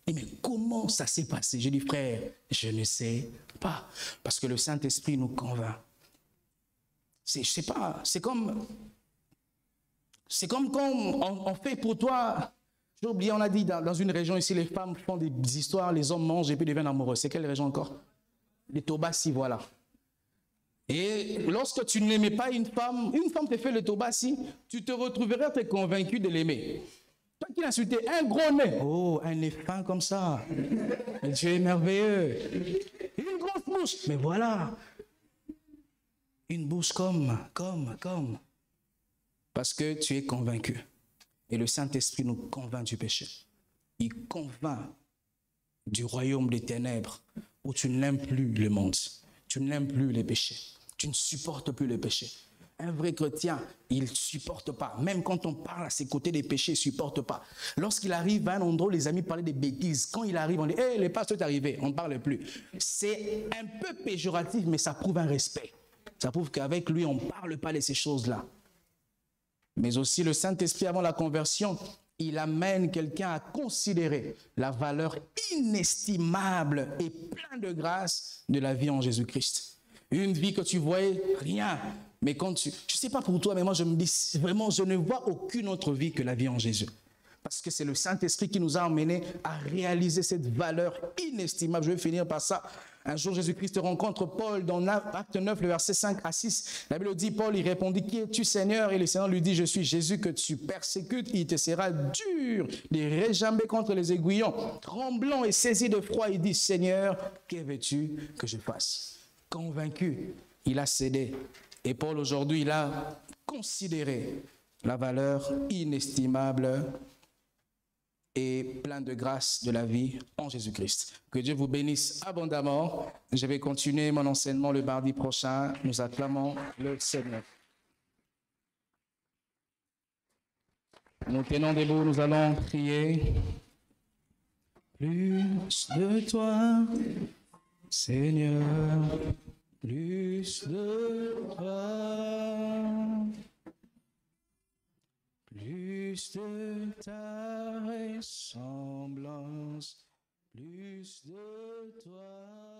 Et mais comment ça s'est passé? Je dis, frère, je ne sais pas. Parce que le Saint-Esprit nous convainc. Je ne sais pas, c'est comme quand on fait pour toi. J'ai oublié, on a dit dans une région ici, les femmes font des histoires, les hommes mangent et puis deviennent amoureux. C'est quelle région encore? Les Tobassi, voilà. Et lorsque tu n'aimais pas une femme te fait le Tobassi, tu te retrouverais à être convaincu de l'aimer. Toi qui l'insultais, un gros nez. Oh, un nez fin comme ça. Mais Dieu est merveilleux. Une grosse bouche. Mais voilà. Une bouche comme. Parce que tu es convaincu. Et le Saint-Esprit nous convainc du péché. Il convainc du royaume des ténèbres où tu n'aimes plus le monde, tu n'aimes plus les péchés, tu ne supportes plus les péchés. Un vrai chrétien, il ne supporte pas. Même quand on parle à ses côtés des péchés, il ne supporte pas. Lorsqu'il arrive à un endroit où les amis parlaient des bêtises, quand il arrive, on dit « Hé, le pasteur est arrivé », on ne parle plus. C'est un peu péjoratif, mais ça prouve un respect. Ça prouve qu'avec lui, on ne parle pas de ces choses-là. Mais aussi le Saint-Esprit, avant la conversion, il amène quelqu'un à considérer la valeur inestimable et pleine de grâce de la vie en Jésus-Christ. Une vie que tu voyais rien. Mais quand je ne sais pas pour toi, mais moi je me dis, vraiment, je ne vois aucune autre vie que la vie en Jésus. Parce que c'est le Saint-Esprit qui nous a emmenés à réaliser cette valeur inestimable. Je vais finir par ça. Un jour, Jésus-Christ rencontre Paul dans Acte 9, le verset 5 à 6. La Bible dit, Paul, il répondit, « Qui es-tu, Seigneur ?» Et le Seigneur lui dit, « Je suis Jésus que tu persécutes. Il te sera dur de réjamber contre les aiguillons. » Tremblant et saisi de froid, il dit, « Seigneur, que veux-tu que je fasse ?» Convaincu, il a cédé. Et Paul, aujourd'hui, il a considéré la valeur inestimable et plein de grâce de la vie en Jésus-Christ. Que Dieu vous bénisse abondamment. Je vais continuer mon enseignement le mardi prochain. Nous acclamons le Seigneur. Nous tenons debout, nous allons prier. Plus de toi, Seigneur, plus de toi. Plus de ta ressemblance, plus de toi.